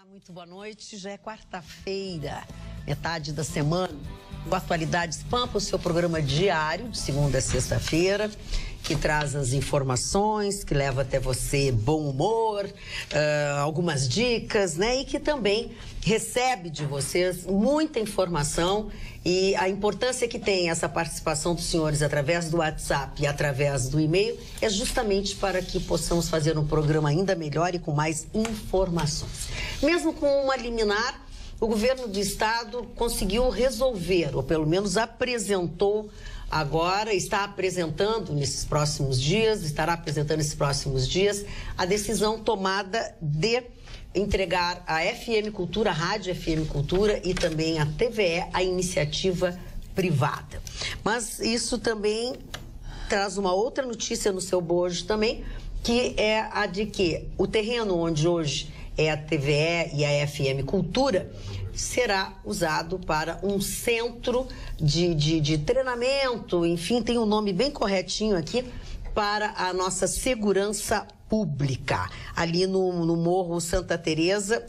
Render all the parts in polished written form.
Olá, muito boa noite. Já é quarta-feira, metade da semana. O Atualidades Pampa, o seu programa diário, de segunda a sexta-feira, que traz as informações, que leva até você bom humor, algumas dicas, né? E que também recebe de vocês muita informação e a importância que tem essa participação dos senhores através do WhatsApp e através do e-mail é justamente para que possamos fazer um programa ainda melhor e com mais informações. Mesmo com uma liminar, o governo do estado conseguiu resolver, ou pelo menos apresentou agora, está apresentando nesses próximos dias, estará apresentando nesses próximos dias, a decisão tomada de entregar a FM Cultura, a Rádio FM Cultura e também a TVE, a iniciativa privada. Mas isso também traz uma outra notícia no seu bojo também, que é a de que o terreno onde hoje é a TVE e a FM Cultura será usado para um centro de treinamento, enfim, tem um nome bem corretinho aqui, para a nossa segurança pública. Ali no Morro Santa Teresa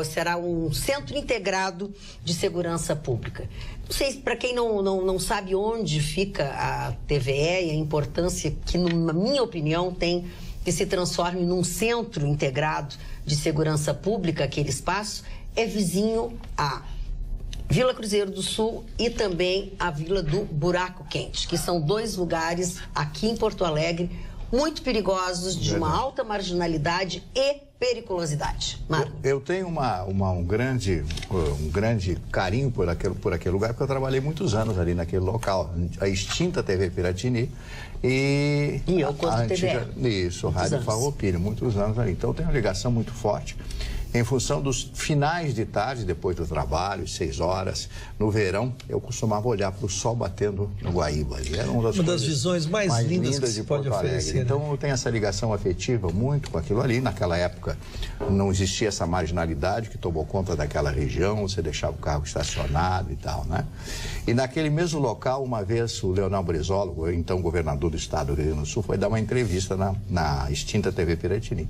será um centro integrado de segurança pública. Não sei, para quem não sabe onde fica a TVE e a importância que, na minha opinião, tem que se transforme num centro integrado de segurança pública, aquele espaço, é vizinho a Vila Cruzeiro do Sul e também a Vila do Buraco Quente, que são dois lugares aqui em Porto Alegre muito perigosos, de uma alta marginalidade e periculosidade. Eu tenho um grande carinho por aquele lugar, porque eu trabalhei muitos anos ali naquele local, a extinta TV Piratini e eu quando TVE. Isso, Rádio Farroupilha, muitos anos ali. Então eu tenho uma ligação muito forte. Em função dos finais de tarde, depois do trabalho, 6 horas, no verão, eu costumava olhar para o sol batendo no Guaíba. Era uma das visões mais lindas que se pode oferecer. Então, eu tenho essa ligação afetiva muito com aquilo ali. Naquela época, não existia essa marginalidade que tomou conta daquela região, você deixava o carro estacionado e tal, né? E naquele mesmo local, uma vez, o Leonel Brizola, então governador do estado do Rio Grande do Sul, foi dar uma entrevista na extinta TV Piratini.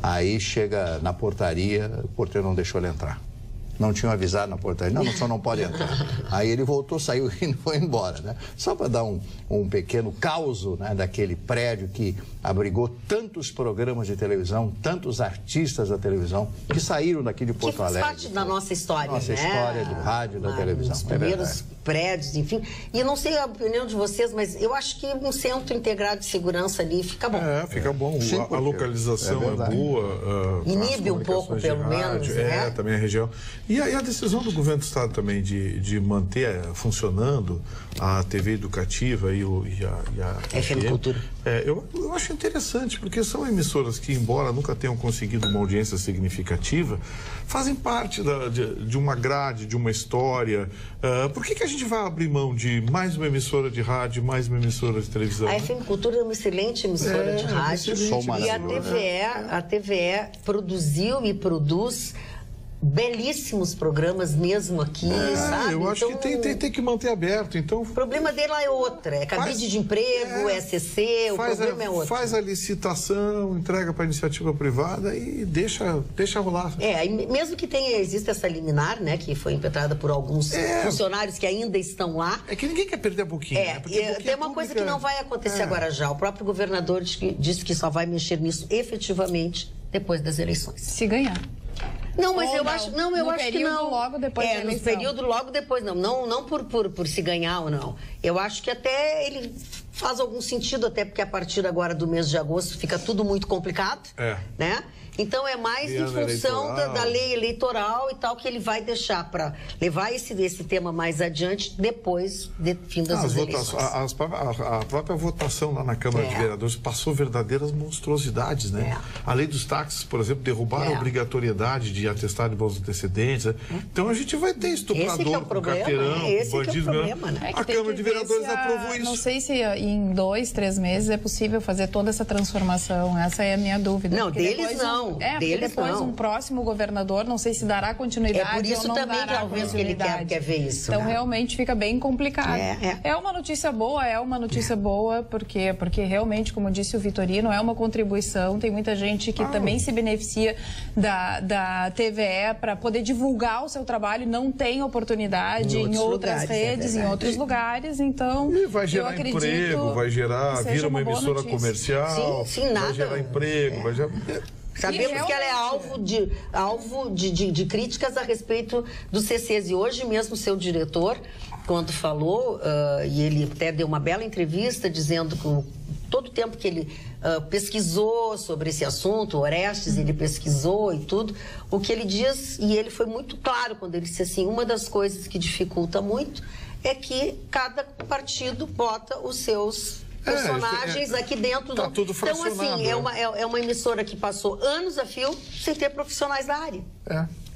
Aí chega na portaria, o porteiro não deixou ele entrar. Não tinham avisado na portaria, não, só não pode entrar. Aí ele voltou, saiu e foi embora, né? Só para dar um pequeno caos, né, daquele prédio que abrigou tantos programas de televisão, tantos artistas da televisão que saíram daqui de Porto Alegre. Que faz parte da nossa história, nossa história do rádio e da televisão. Os primeiros prédios, enfim. E eu não sei a opinião de vocês, mas eu acho que um centro integrado de segurança ali fica bom. Fica bom. Sim, a localização é boa. Inibe um pouco, pelo menos, né? Também a região. E a decisão do governo do estado também de manter funcionando a TV educativa e a FM Cultura. Eu acho interessante, porque são emissoras que, embora nunca tenham conseguido uma audiência significativa, fazem parte de uma grade, de uma história. Por que a gente vai abrir mão de mais uma emissora de rádio, mais uma emissora de televisão? A FM Cultura é uma excelente emissora de rádio. E a TVE produziu e produz belíssimos programas mesmo aqui, sabe? Eu acho então, que tem que manter aberto, então... O problema dela é outra, é cabide de emprego, é CC, o problema é outro. Faz a licitação, entrega para a iniciativa privada e deixa rolar. Mesmo que exista essa liminar, né, que foi impetrada por alguns funcionários que ainda estão lá. É que ninguém quer perder pouquinho. Tem uma coisa que não vai acontecer agora já. O próprio governador disse que só vai mexer nisso efetivamente depois das eleições. Se ganhar. Não, mas eu acho que não. Logo depois da eleição. No período logo depois, não por se ganhar ou não. Eu acho que até ele faz algum sentido, até porque a partir agora do mês de agosto fica tudo muito complicado, né? Então é mais em função da lei eleitoral e tal que ele vai deixar para levar esse tema mais adiante depois de fim das eleições. A própria votação lá na Câmara de Vereadores passou verdadeiras monstruosidades, né? A lei dos táxis, por exemplo, derrubaram a obrigatoriedade de atestar de bons antecedentes. Então a gente vai ter estuprador, carteirão, bandido. Né? A Câmara de Vereadores aprovou isso. Não sei se em 2, 3 meses é possível fazer toda essa transformação. Essa é a minha dúvida. Não, deles não. não. Porque depois um próximo governador, não sei se dará continuidade. É por isso ou não também dará talvez que ele quer ver isso. Então né? realmente fica bem complicado. É uma notícia boa, porque realmente, como disse o Vitorino, é uma contribuição. Tem muita gente que também se beneficia da TVE para poder divulgar o seu trabalho, não tem oportunidade em outras redes, em outros lugares. Então, e vai gerar emprego, vai gerar, vira uma emissora comercial, sim, nada. vai gerar emprego, vai gerar... Sabemos que ela é alvo de críticas a respeito dos CCs. E hoje mesmo o seu diretor, quando falou, e ele até deu uma bela entrevista dizendo que todo o tempo que ele pesquisou sobre esse assunto, Orestes, ele pesquisou e tudo, o que ele diz, e ele foi muito claro quando ele disse assim, uma das coisas que dificulta muito é que cada partido bota os seus personagens aqui dentro tá tudo Então, assim, é uma emissora que passou anos a fio sem ter profissionais da área.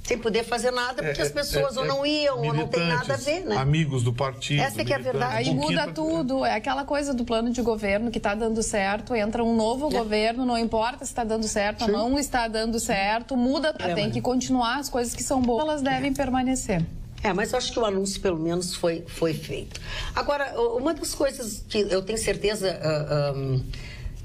Sem poder fazer nada, porque as pessoas ou não iam, ou não tem nada a ver, né? Amigos do partido. Essa que é a verdade. Aí muda tudo. É aquela coisa do plano de governo que está dando certo, entra um novo governo, não importa se está dando certo ou não está dando certo, muda, tem que continuar as coisas que são boas, elas devem permanecer. Mas eu acho que o anúncio, pelo menos, foi feito. Agora, uma das coisas que eu tenho certeza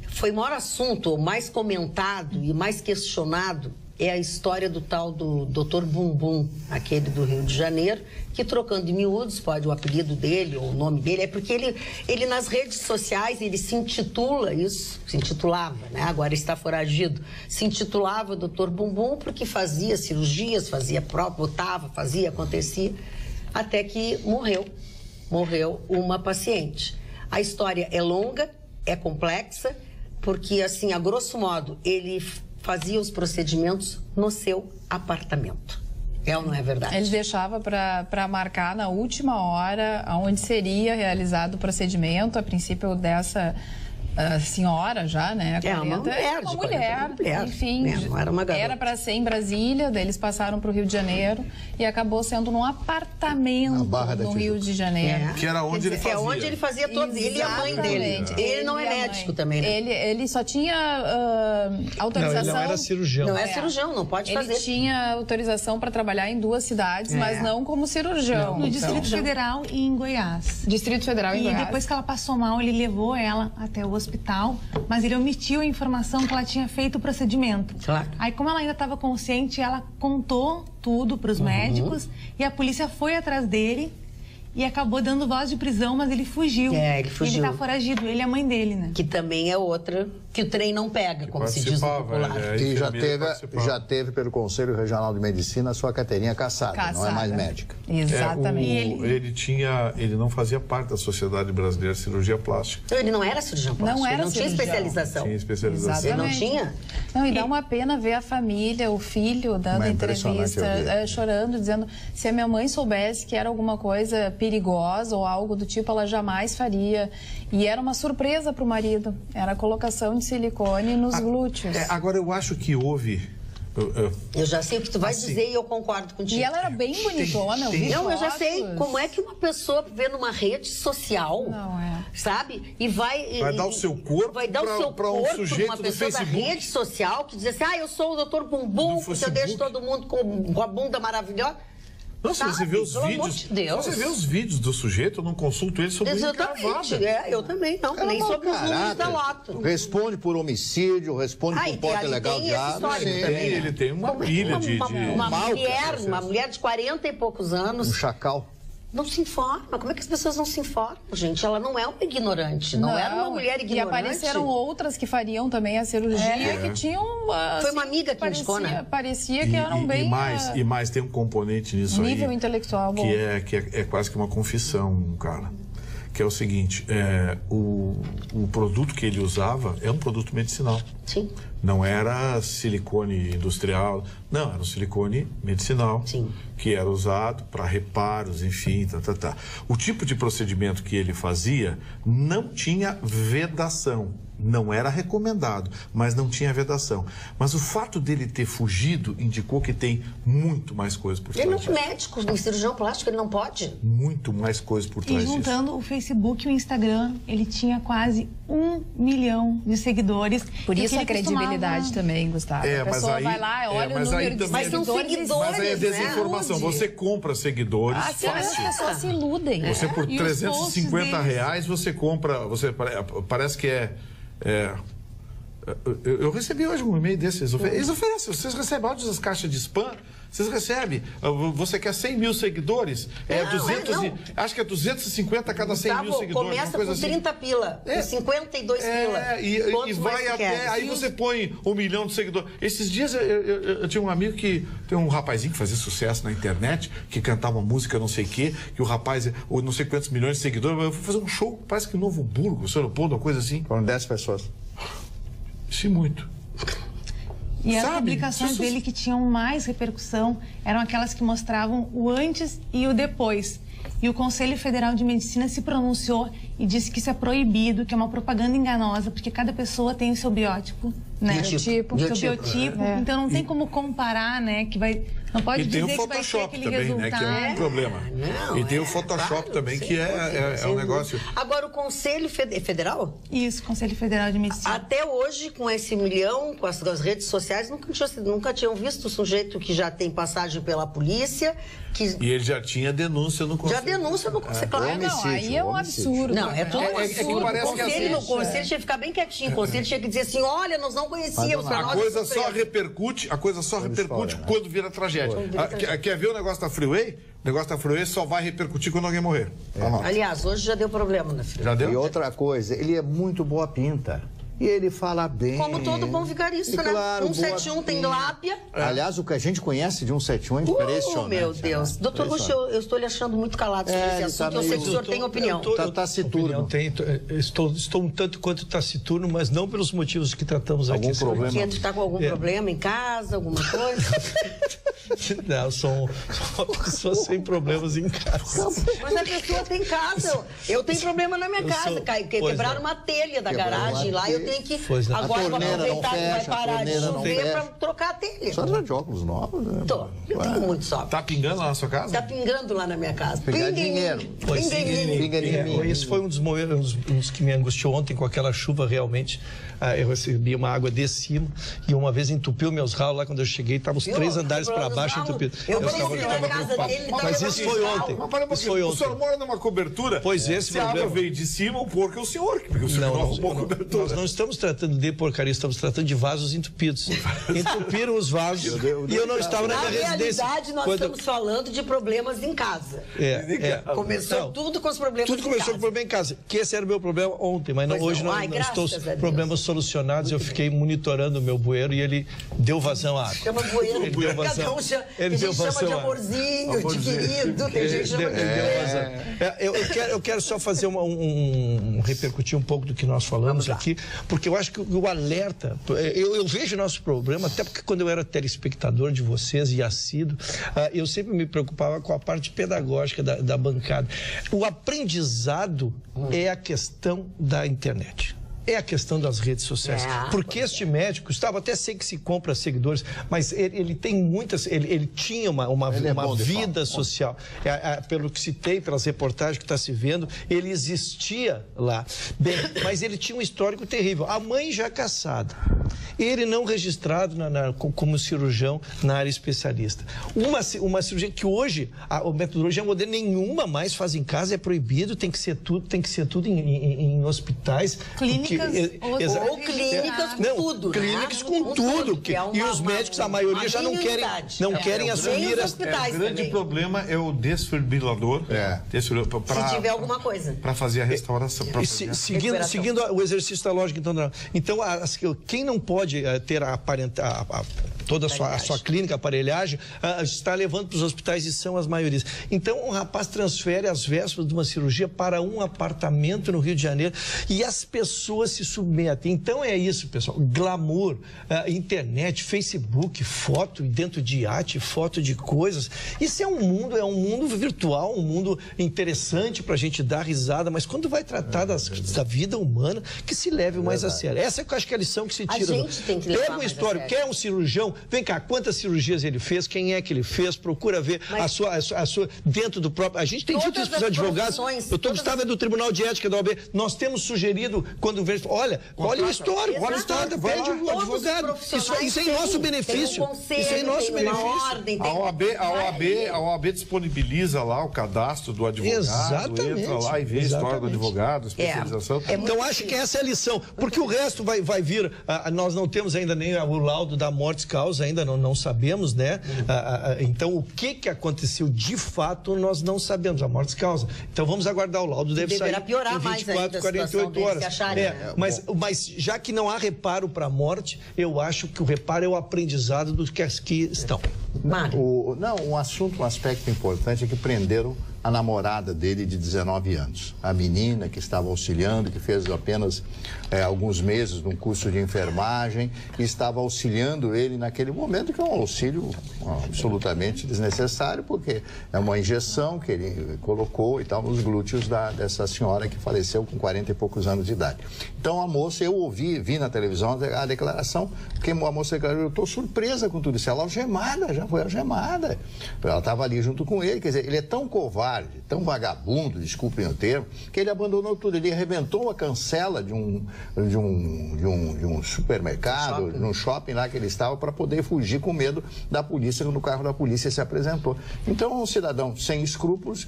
foi o maior assunto, mais comentado e mais questionado, é a história do tal do Dr. Bumbum, aquele do Rio de Janeiro, que, trocando em miúdos, pode o apelido dele ou o nome dele, é porque ele nas redes sociais, ele se intitula isso, se intitulava, né? Agora está foragido, se intitulava Dr. Bumbum porque fazia cirurgias, fazia próprio, botava, fazia, acontecia, até que morreu uma paciente. A história é longa, é complexa, porque, assim, a grosso modo, ele fazia os procedimentos no seu apartamento. É ou não é verdade? Ele deixava para marcar na última hora onde seria realizado o procedimento, a princípio dessa senhora já, né? 40, uma mulher, enfim, não era uma garota. Era para ser em Brasília, daí eles passaram para o Rio de Janeiro e acabou sendo num apartamento no Rio de Janeiro. Que era onde ele fazia. É onde ele fazia todos, ele e a mãe dele. Ele não é médico também, né? Ele só tinha autorização... Não, ele não era cirurgião. Não é cirurgião, não pode fazer. Ele tinha autorização para trabalhar em 2 cidades, mas não como cirurgião. No Distrito Federal e em Goiás. Distrito Federal e Goiás. E depois que ela passou mal, ele levou ela até o hospital, mas ele omitiu a informação que ela tinha feito o procedimento. Claro. Aí, como ela ainda estava consciente, ela contou tudo para os médicos e a polícia foi atrás dele e acabou dando voz de prisão, mas ele fugiu. Ele fugiu. Ele está foragido, ele é a mãe dele, né? Que também é outra que o trem não pega, como se diz no popular. E já teve pelo Conselho Regional de Medicina a sua carteirinha cassada, não é mais médica. Exatamente. Ele não fazia parte da Sociedade Brasileira de Cirurgia Plástica. Então, ele não era cirurgião plástico, ele não tinha especialização. Tinha especialização. Ele não tinha? Não, e dá uma pena ver a família, o filho dando entrevista, chorando, dizendo se a minha mãe soubesse que era alguma coisa perigosa ou algo do tipo, ela jamais faria. E era uma surpresa para o marido. Era a colocação de silicone nos glúteos. Agora, eu acho que houve... Eu já sei o que tu vai dizer e eu concordo contigo. E ela era bem bonitona, eu já sei como é que uma pessoa vê numa rede social, sabe? E vai dar o seu corpo para um sujeito uma pessoa do Facebook. da rede social que diz assim, eu sou o Dr. Bumbum, porque eu deixo todo mundo com a bunda maravilhosa. Nossa, você vê os vídeos. Você vê os vídeos do sujeito, eu não consulto ele sobre Exatamente. Eu também não, nem sobre os números da loto. Responde por homicídio, responde por porte ilegal de armas. Ele tem uma pilha de... Uma mulher de 40 e poucos anos. Um chacal. Não se informa. Como é que as pessoas não se informam, gente? Ela não é uma ignorante, não era uma mulher ignorante. E apareceram outras que fariam também a cirurgia, que tinham... Foi uma amiga que indicou, né? Parecia que eram bem... E mais tem um componente nisso aí... Nível intelectual bom. Que é quase que uma confissão, cara. Que é o seguinte, o produto que ele usava é um produto medicinal. Sim. Não era silicone industrial, não, era um silicone medicinal. Sim. Que era usado para reparos, enfim, O tipo de procedimento que ele fazia não tinha vedação. Não era recomendado, mas não tinha vedação. Mas o fato dele ter fugido indicou que tem muito mais coisa por trás disso. Ele não é médico, no cirurgião plástico, ele não pode. Muito mais coisa por trás disso. E juntando o Facebook e o Instagram, ele tinha quase 1 milhão de seguidores. Por isso Isso é credibilidade também, Gustavo. A pessoa vai lá, olha o número de seguidores. Mas aí é desinformação. Você compra seguidores fácil. As pessoas se iludem. Você por R$350 você compra, parece que eu recebi hoje um e-mail desses. Eles oferecem, vocês recebem áudios das caixas de spam, vocês recebem. Você quer 100 mil seguidores? Acho que é 250 a cada 100 mil seguidores. Começa com 30 pila, com 52 pila. E vai até. Aí você põe 1 milhão de seguidores. Esses dias eu tinha um amigo tem um rapazinho que fazia sucesso na internet, que cantava música não sei o quê, que o rapaz, não sei quantos milhões de seguidores, eu fui fazer um show, parece que em Novo Hamburgo, São Leopoldo, uma coisa assim. Foram 10 pessoas. Sim, muito. E as publicações dele que tinham mais repercussão eram aquelas que mostravam o antes e o depois. E o Conselho Federal de Medicina se pronunciou e disse que isso é proibido, que é uma propaganda enganosa, porque cada pessoa tem o seu biótipo, né? Biotipo. Então não tem como comparar, né? Não pode dizer que vai ter aquele também, resultado. Né, que é um problema. E tem o Photoshop também, que é um negócio... Agora, o Conselho Federal? Isso, Conselho Federal de Medicina. Até hoje, com esse milhão, com as redes sociais, nunca tinham visto um sujeito que já tem passagem pela polícia. E ele já tinha denúncia no Conselho. Já denúncia no Conselho, claro. Aí é um absurdo. Não, é tudo um absurdo. Parece O Conselho tinha que ficar bem quietinho. O Conselho tinha que dizer assim, olha, nós não conhecíamos. A coisa só repercute quando vira tragédia. Quer ver o negócio da Freeway? O negócio da Freeway só vai repercutir quando alguém morrer. Aliás, hoje já deu problema na Freeway. Já deu? E outra coisa, ele é muito boa pinta. E ele fala bem. Como todo bom vigarista, né? Claro, 171 tem lábia. Aliás, o que a gente conhece de 171 é impressionante. Meu Deus. Né? Doutor Ruxo, eu estou lhe achando muito calado sobre esse assunto. Eu sei que o senhor tem opinião. Tá taciturno. Estou um tanto quanto taciturno, mas não pelos motivos que tratamos aqui. Algum problema? Você está com algum problema em casa, alguma coisa? Não, sou uma pessoa sem problemas em casa. Mas a pessoa tem casa. Eu tenho problema na minha casa. Quebraram uma telha da garagem lá. Eu tenho que agora aproveitar que vai parar de chover para trocar a telha. Só de óculos novos, né? Eu tenho muito só. Tá pingando lá na sua casa? Tá pingando lá na minha casa. Pegar dinheiro. Pinga em mim. Isso foi um dos que me angustiou ontem com aquela chuva realmente. Eu recebi uma água de cima e uma vez entupiu meus ralos lá quando eu cheguei, estavam os 3 andares para baixo entupidos. Eu estava preocupado. Mas isso foi ontem. O senhor mora numa cobertura. Pois esse se a água veio de cima, o porco é o senhor, porque o senhor não arrumou a cobertura. Nós não estamos tratando de porcaria, estamos tratando de vasos entupidos. Entupiram os vasos e eu não estava na minha residência. Na realidade, nós estamos falando de problemas em casa. Começou tudo com os problemas em casa. Tudo começou com o problema em casa, que esse era o meu problema ontem, mas hoje não estou problemas solucionados. Eu fiquei monitorando o meu bueiro e ele deu vazão à água. Chama bueiro, ele deu vazão. Ele deu vazão. Chama de amorzinho, de querido, tem gente que chama de eu quero só fazer repercutir um pouco do que nós falamos aqui, porque eu acho que o alerta, eu vejo o nosso programa, até porque quando eu era telespectador de vocês e assíduo, eu sempre me preocupava com a parte pedagógica da bancada. O aprendizado é a questão da internet. É a questão das redes sociais. Porque este médico, Gustavo, até sei que se compra seguidores, mas ele tem muitas. Ele tinha uma vida social. Pelo que citei, pelas reportagens que está se vendo, ele existia lá. Bem, mas ele tinha um histórico terrível. A mãe já caçada. Ele não registrado como cirurgião na área especialista. Uma cirurgia que hoje a metodologia moderna nenhuma mais faz em casa, é proibido, tem que ser tudo em hospitais. Clínicas. Ou clínicas com tudo, clínicas com tudo. E os médicos, a maioria, já não querem assumir as hospitais. O grande problema é o desfibrilador. Se tiver alguma coisa. Para fazer a restauração. Seguindo o exercício da lógica, então quem não pode ter toda a sua clínica, aparelhagem, está levando para os hospitais e são as maiorias. Então, um rapaz transfere as vésperas de uma cirurgia para um apartamento no Rio de Janeiro e as pessoas se submetem. Então, é isso, pessoal. Glamour, internet, Facebook, foto dentro de iate, foto de coisas. Isso é um mundo virtual, um mundo interessante para a gente dar risada, mas quando vai tratar da vida humana, que se leve mais a sério. Essa eu acho que é a lição que se tira. A gente tem que levar Pega uma história, quer um cirurgião, vem cá, quantas cirurgias ele fez, quem é que ele fez, procura ver a sua dentro do próprio... A gente tem dito isso para os advogados. Eu estava do Tribunal de Ética da OAB. Nós temos sugerido, quando Olha o histórico, olha o histórico, pede o advogado. Isso é em nosso benefício. Isso é em nosso benefício. A OAB disponibiliza lá o cadastro do advogado. Exatamente. Entra lá e vê a história do advogado, a especialização. Então, acho que essa é a lição. Porque o resto vai vir. Nós não temos ainda nem o laudo da morte-causa, ainda não sabemos, né? Então, o que aconteceu de fato, nós não sabemos, a morte-causa. Então, vamos aguardar o laudo, deve sair piorar em 24, 48 horas. Mas já que não há reparo para a morte, eu acho que o reparo é o aprendizado dos que aqui estão. Um aspecto importante é que prenderam a namorada dele de 19 anos. A menina que estava auxiliando, que fez apenas alguns meses num curso de enfermagem e estava auxiliando ele naquele momento, que é um auxílio absolutamente desnecessário, porque é uma injeção que ele colocou e tal nos glúteos dessa senhora que faleceu com 40 e poucos anos de idade. Então a moça, eu vi na televisão a declaração, porque a moça declarou: eu estou surpresa com tudo isso. Ela já foi algemada. Ela estava ali junto com ele, quer dizer, ele é tão covarde, tão vagabundo, desculpem o termo, que ele abandonou tudo. Ele arrebentou a cancela de um supermercado, de um shopping lá que ele estava, para poder fugir com medo da polícia, no carro da polícia se apresentou. Então, um cidadão sem escrúpulos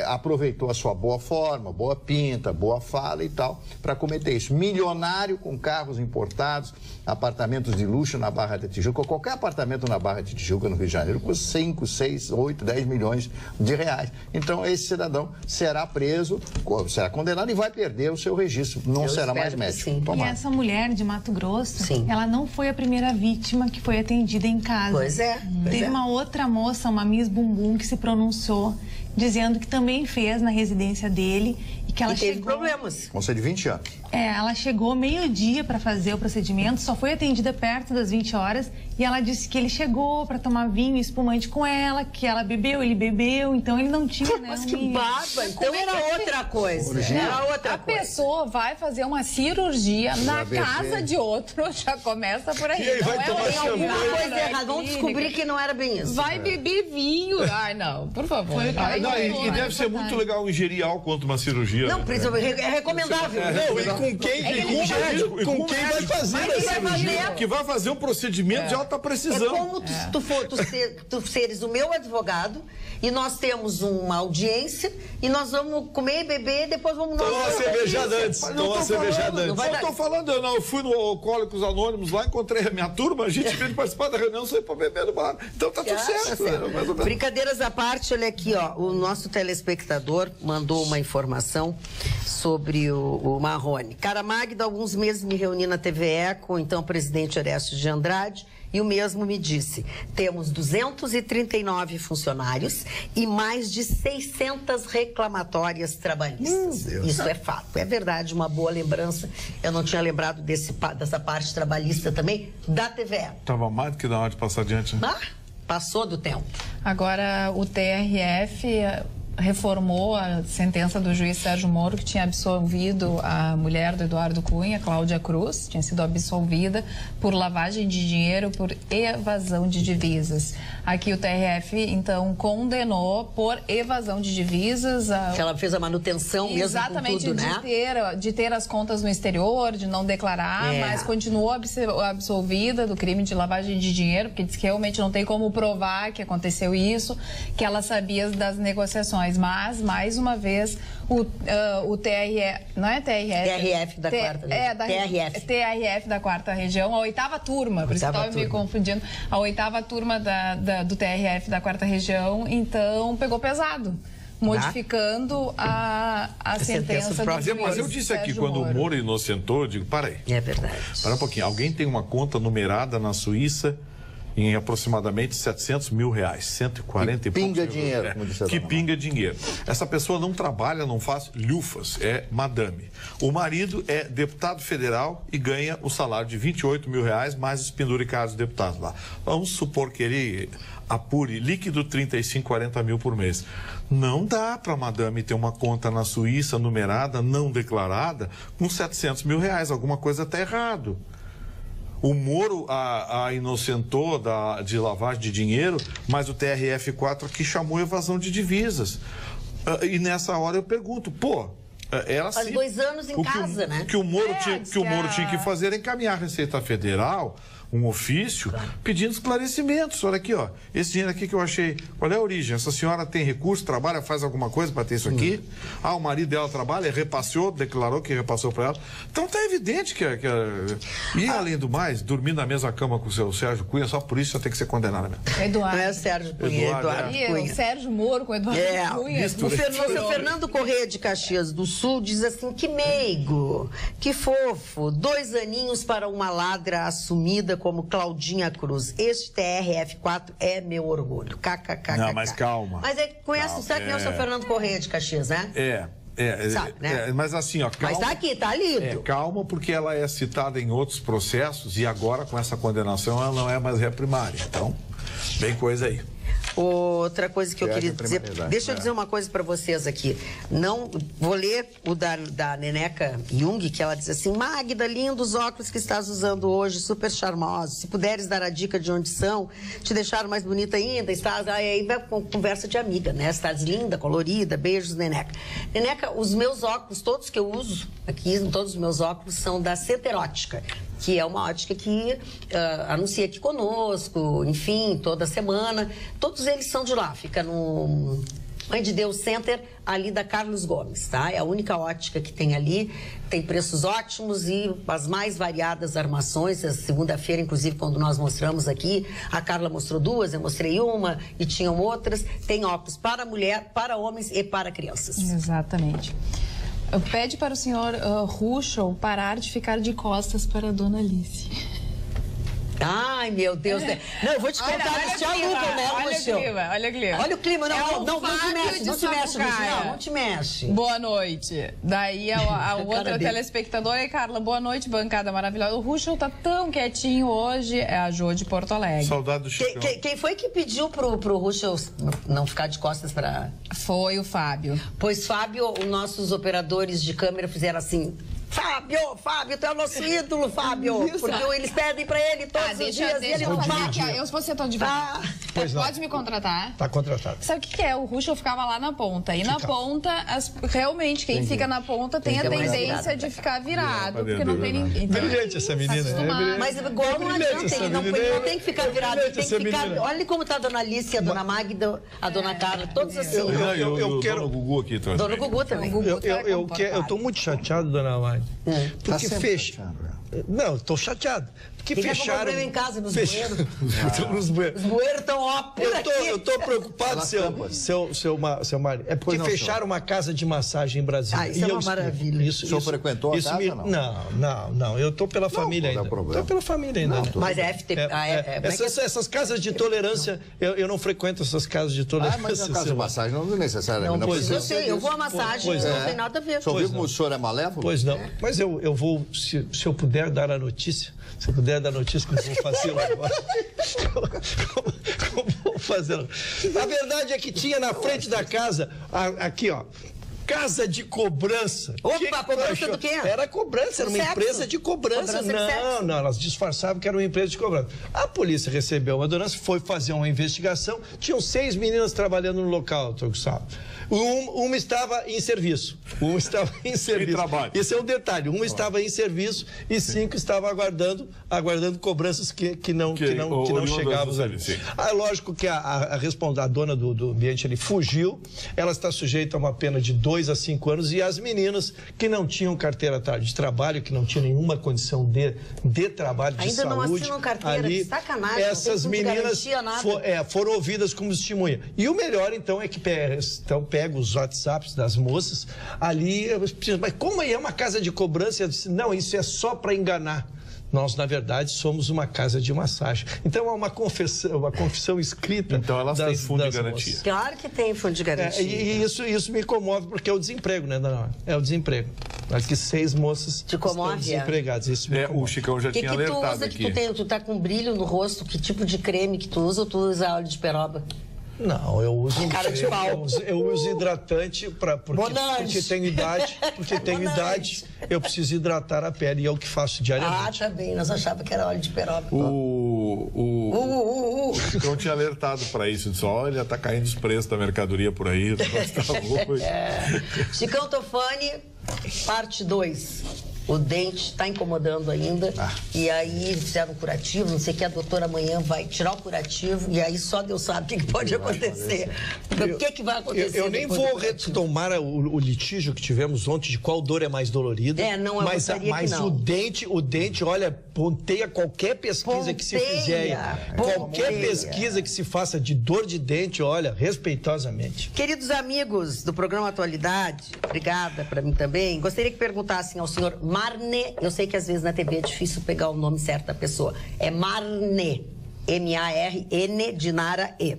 aproveitou a sua boa forma, boa pinta, boa fala e tal, para cometer isso. Milionário, com carros importados, apartamentos de luxo na Barra da Tijuca. Qualquer apartamento na Barra de Tijuca, no Rio de Janeiro, custa 5, 6, 8, 10 milhões de reais. Então, esse cidadão será preso, será condenado e vai perder o seu registro. Não será mais médico. E essa mulher de Mato Grosso, ela não foi a primeira vítima que foi atendida em casa. Teve uma outra moça, uma Miss Bumbum, que se pronunciou, dizendo que também fez na residência dele e que ela teve problemas. Moça de 20 anos. Ela chegou meio-dia para fazer o procedimento, só foi atendida perto das 20 horas e ela disse que ele chegou para tomar vinho e espumante com ela, que ela bebeu, ele bebeu, então ele não tinha, né? Mas que barba! Então era outra coisa. A pessoa vai fazer uma cirurgia na casa de outro, já começa por aí. E aí vai tomar champanhe. Alguma coisa errada. Vamos descobrir que não era bem isso. Vai beber vinho. Ai, não, por favor. E deve ser muito legal ingerir álcool contra uma cirurgia. Não, é recomendável. Com quem vai fazer essa cirurgia? Que vai fazer um procedimento já está precisando. É como tu seres o meu advogado e nós temos uma audiência e nós vamos comer e beber e depois vamos... Toma uma cervejada antes. Eu estou falando, eu fui no Alcoólicos Anônimos lá, encontrei a minha turma, a gente veio participar da reunião, saiu para beber no bar. Então tá tudo certo. Brincadeiras à parte, olha aqui, ó, o nosso telespectador mandou uma informação sobre o Marrone. Cara Magda, há alguns meses me reuni na TVE com então o presidente Horácio de Andrade e o mesmo me disse: temos 239 funcionários e mais de 600 reclamatórias trabalhistas. Isso é fato, é verdade, uma boa lembrança. Eu não tinha lembrado dessa parte trabalhista também da TVE. Estava mais do que na hora de passar adiante. Passou do tempo. Agora, o TRF reformou a sentença do juiz Sérgio Moro, que tinha absolvido a mulher do Eduardo Cunha, Cláudia Cruz, tinha sido absolvida por lavagem de dinheiro, por evasão de divisas. Aqui o TRF, então, condenou por evasão de divisas. Que ela fez a manutenção mesmo exatamente, com tudo, né? De ter as contas no exterior, de não declarar, mas continuou absolvida do crime de lavagem de dinheiro, porque diz que realmente não tem como provar que aconteceu isso, que ela sabia das negociações. Mas, mais uma vez, o TRF, não é TRF? TRF da quarta região. TRF da quarta região, a oitava turma, por isso que eu estava me confundindo, a oitava turma do TRF da quarta região, então pegou pesado, modificando a sentença do juiz. Mas eu disse aqui, quando o Moro inocentou, eu digo, para aí. É verdade. Para um pouquinho, alguém tem uma conta numerada na Suíça em aproximadamente 700 mil reais, 140 e poucos. Pinga dinheiro, como disse a que pinga dinheiro. Essa pessoa não trabalha, não faz lufas, é madame. O marido é deputado federal e ganha o salário de 28 mil reais, mais os penduricados deputados lá. Vamos supor que ele apure líquido 35, 40 mil por mês. Não dá para a madame ter uma conta na Suíça numerada, não declarada, com 700 mil reais. Alguma coisa está errado. O Moro a inocentou de lavagem de dinheiro, mas o TRF4 aqui chamou evasão de divisas. E nessa hora eu pergunto, ela faz 2 anos em casa, né? Que o Moro tinha que fazer era encaminhar a Receita Federal um ofício pedindo esclarecimentos. Olha aqui, ó, esse dinheiro aqui que eu achei, qual é a origem? Essa senhora tem recurso, trabalha, faz alguma coisa para ter isso aqui? O marido dela trabalha, repassou, declarou que repassou para ela. Então tá evidente que e além do mais, dormir na mesma cama com o seu Sérgio Cunha, só por isso já tem que ser condenado mesmo. Eduardo. Não é o Sérgio Cunha, Eduardo Cunha. O Sérgio Moro com o Eduardo Cunha. O Fernando Correia de Caxias do Sul diz assim, que meigo, que fofo, 2 aninhos para uma ladra assumida como Claudinha Cruz. Este TRF4 é meu orgulho. KKK. Não, mas calma. Mas sabe quem é o seu Fernando Correia de Caxias, né? Sabe, né? Mas assim, ó, calma. Mas tá aqui, tá lido. Calma, porque ela é citada em outros processos e agora, com essa condenação, ela não é mais réu primária. Então, vem coisa aí. Outra coisa que eu queria dizer, deixa eu dizer uma coisa para vocês aqui. Não vou ler o da Neneca Jung, que ela diz assim: Magda, lindos óculos que estás usando hoje, super charmosos. Se puderes dar a dica de onde são, te deixaram mais bonita ainda. Estás aí vai com conversa de amiga, né? Estás linda, colorida. Beijos, Neneca. Neneca, os meus óculos, todos que eu uso aqui, todos os meus óculos são da Ceterótica, que é uma ótica que anuncia aqui conosco, enfim, toda semana. Todos eles são de lá, fica no Mãe de Deus Center, ali da Carlos Gomes, tá? É a única ótica que tem ali, tem preços ótimos e as mais variadas armações. Segunda-feira, inclusive, quando nós mostramos aqui, a Carla mostrou 2, eu mostrei uma e tinham outras. Tem óculos para mulher, para homens e para crianças. Exatamente. Pede para o senhor Ruschel parar de ficar de costas para a dona Alice. Ai, meu Deus. Não, eu vou te contar do Tchau Luca, né, Ruschel? Olha o clima. Olha o clima. Não te mexe, não te mexe. Boa noite. Daí a outra telespectadora é Carla. Boa noite, bancada maravilhosa. O Ruschel tá tão quietinho hoje. É a Jô de Porto Alegre. Saudade do Chico. Quem foi que pediu pro Ruschel não ficar de costas para... Foi o Fábio. Pois, Fábio, os nossos operadores de câmera fizeram assim... Fábio, tu é o nosso ídolo, Fábio. Porque eles pedem pra ele todos os dias. Deixa eu falar que eu vou ser tão devagar. Pode me contratar? Tá contratado. Sabe o que é? O Ruschel ficava lá na ponta. E na ponta, realmente, quem fica na ponta tem a tendência de ficar virado. Porque não tem ninguém. Brilhante essa menina. Mas igual não adianta, ele não tem que ficar virado. Ele tem que ficar... Olha como tá a dona Alice, a dona Magda, a dona Carla, todos assim. Eu quero... Dona Gugu aqui também. Dona Gugu também. Eu tô muito chateado, dona Magda. Porque Não, estou chateado. Porque fecharam... em casa, nos bueiros. Nos bueiros. Os bueiros estão Eu estou preocupado, seu Mário. É porque fecharam uma casa de massagem em Brasília. Isso é uma maravilha. O senhor frequentou a casa, não? Eu estou pela família ainda. Estou pela família ainda. Mas é FT... Essas casas de tolerância, eu não frequento essas casas de tolerância. Mas a casa de massagem não é necessariamente. Eu sei, eu vou à massagem, não tem nada a ver. O senhor viu como o senhor é malévolo? Pois não. Mas eu vou, se eu puder dar a notícia, como vou fazê-lo agora. Como vou fazê-lo? A verdade é que tinha na frente da casa, aqui, ó, casa de cobrança. Opa, cobrança do quê? Era cobrança, era uma empresa de cobrança. Não, elas disfarçavam que era uma empresa de cobrança. A polícia recebeu uma denúncia, foi fazer uma investigação, tinham 6 meninas trabalhando no local, Gustavo. Uma estava em serviço. Esse é um detalhe. Uma estava em serviço e 5 estavam aguardando cobranças que não chegavam ali. Lógico que a dona do ambiente ali fugiu. Ela está sujeita a uma pena de 2 a 5 anos e as meninas que não tinham carteira de trabalho, que não tinham nenhuma condição de trabalho, de ainda saúde. Ainda não assinam carteira, ali, de sacanagem. Essas meninas foram ouvidas como testemunha. E o melhor, então, é que pega os WhatsApps das moças ali, mas como é uma casa de cobrança? Eu disse, não, isso é só para enganar. Nós, na verdade, somos uma casa de massagem. Então, é uma confissão escrita. Então, elas têm fundo de garantia. Moças. Claro que tem fundo de garantia. E isso me comove, porque é o desemprego, né? Não, é o desemprego. Acho que 6 moças estão desempregadas. Isso me comove. O Chicão já tinha alertado aqui. Tu tá com brilho no rosto? Que tipo de creme que tu usa ou tu usa óleo de peroba? Não, eu uso cara de pau. Eu uso hidratante porque tenho idade. Porque tenho idade, eu preciso hidratar a pele e é o que faço diariamente. Tá bem. Nós achávamos que era óleo de peroba. Chicão tinha alertado para isso. Disse, olha, tá caindo os preços da mercadoria por aí. Chicão Tofani, parte 2. O dente está incomodando ainda. E aí fizeram um curativo, não sei o que, a doutora amanhã vai tirar o curativo. E aí só Deus sabe o que pode acontecer. O que vai acontecer? Eu nem vou retomar o litígio que tivemos ontem de qual dor é mais dolorida. Não, mas não. O dente, olha, ponteia qualquer pesquisa que se fizer. Qualquer pesquisa que se faça de dor de dente, olha, respeitosamente. Queridos amigos do programa Atualidade, obrigada para mim também. Gostaria que perguntassem ao senhor Marne, eu sei que às vezes na TV é difícil pegar o nome certo da pessoa, é Marne, M-A-R-N de Nara E.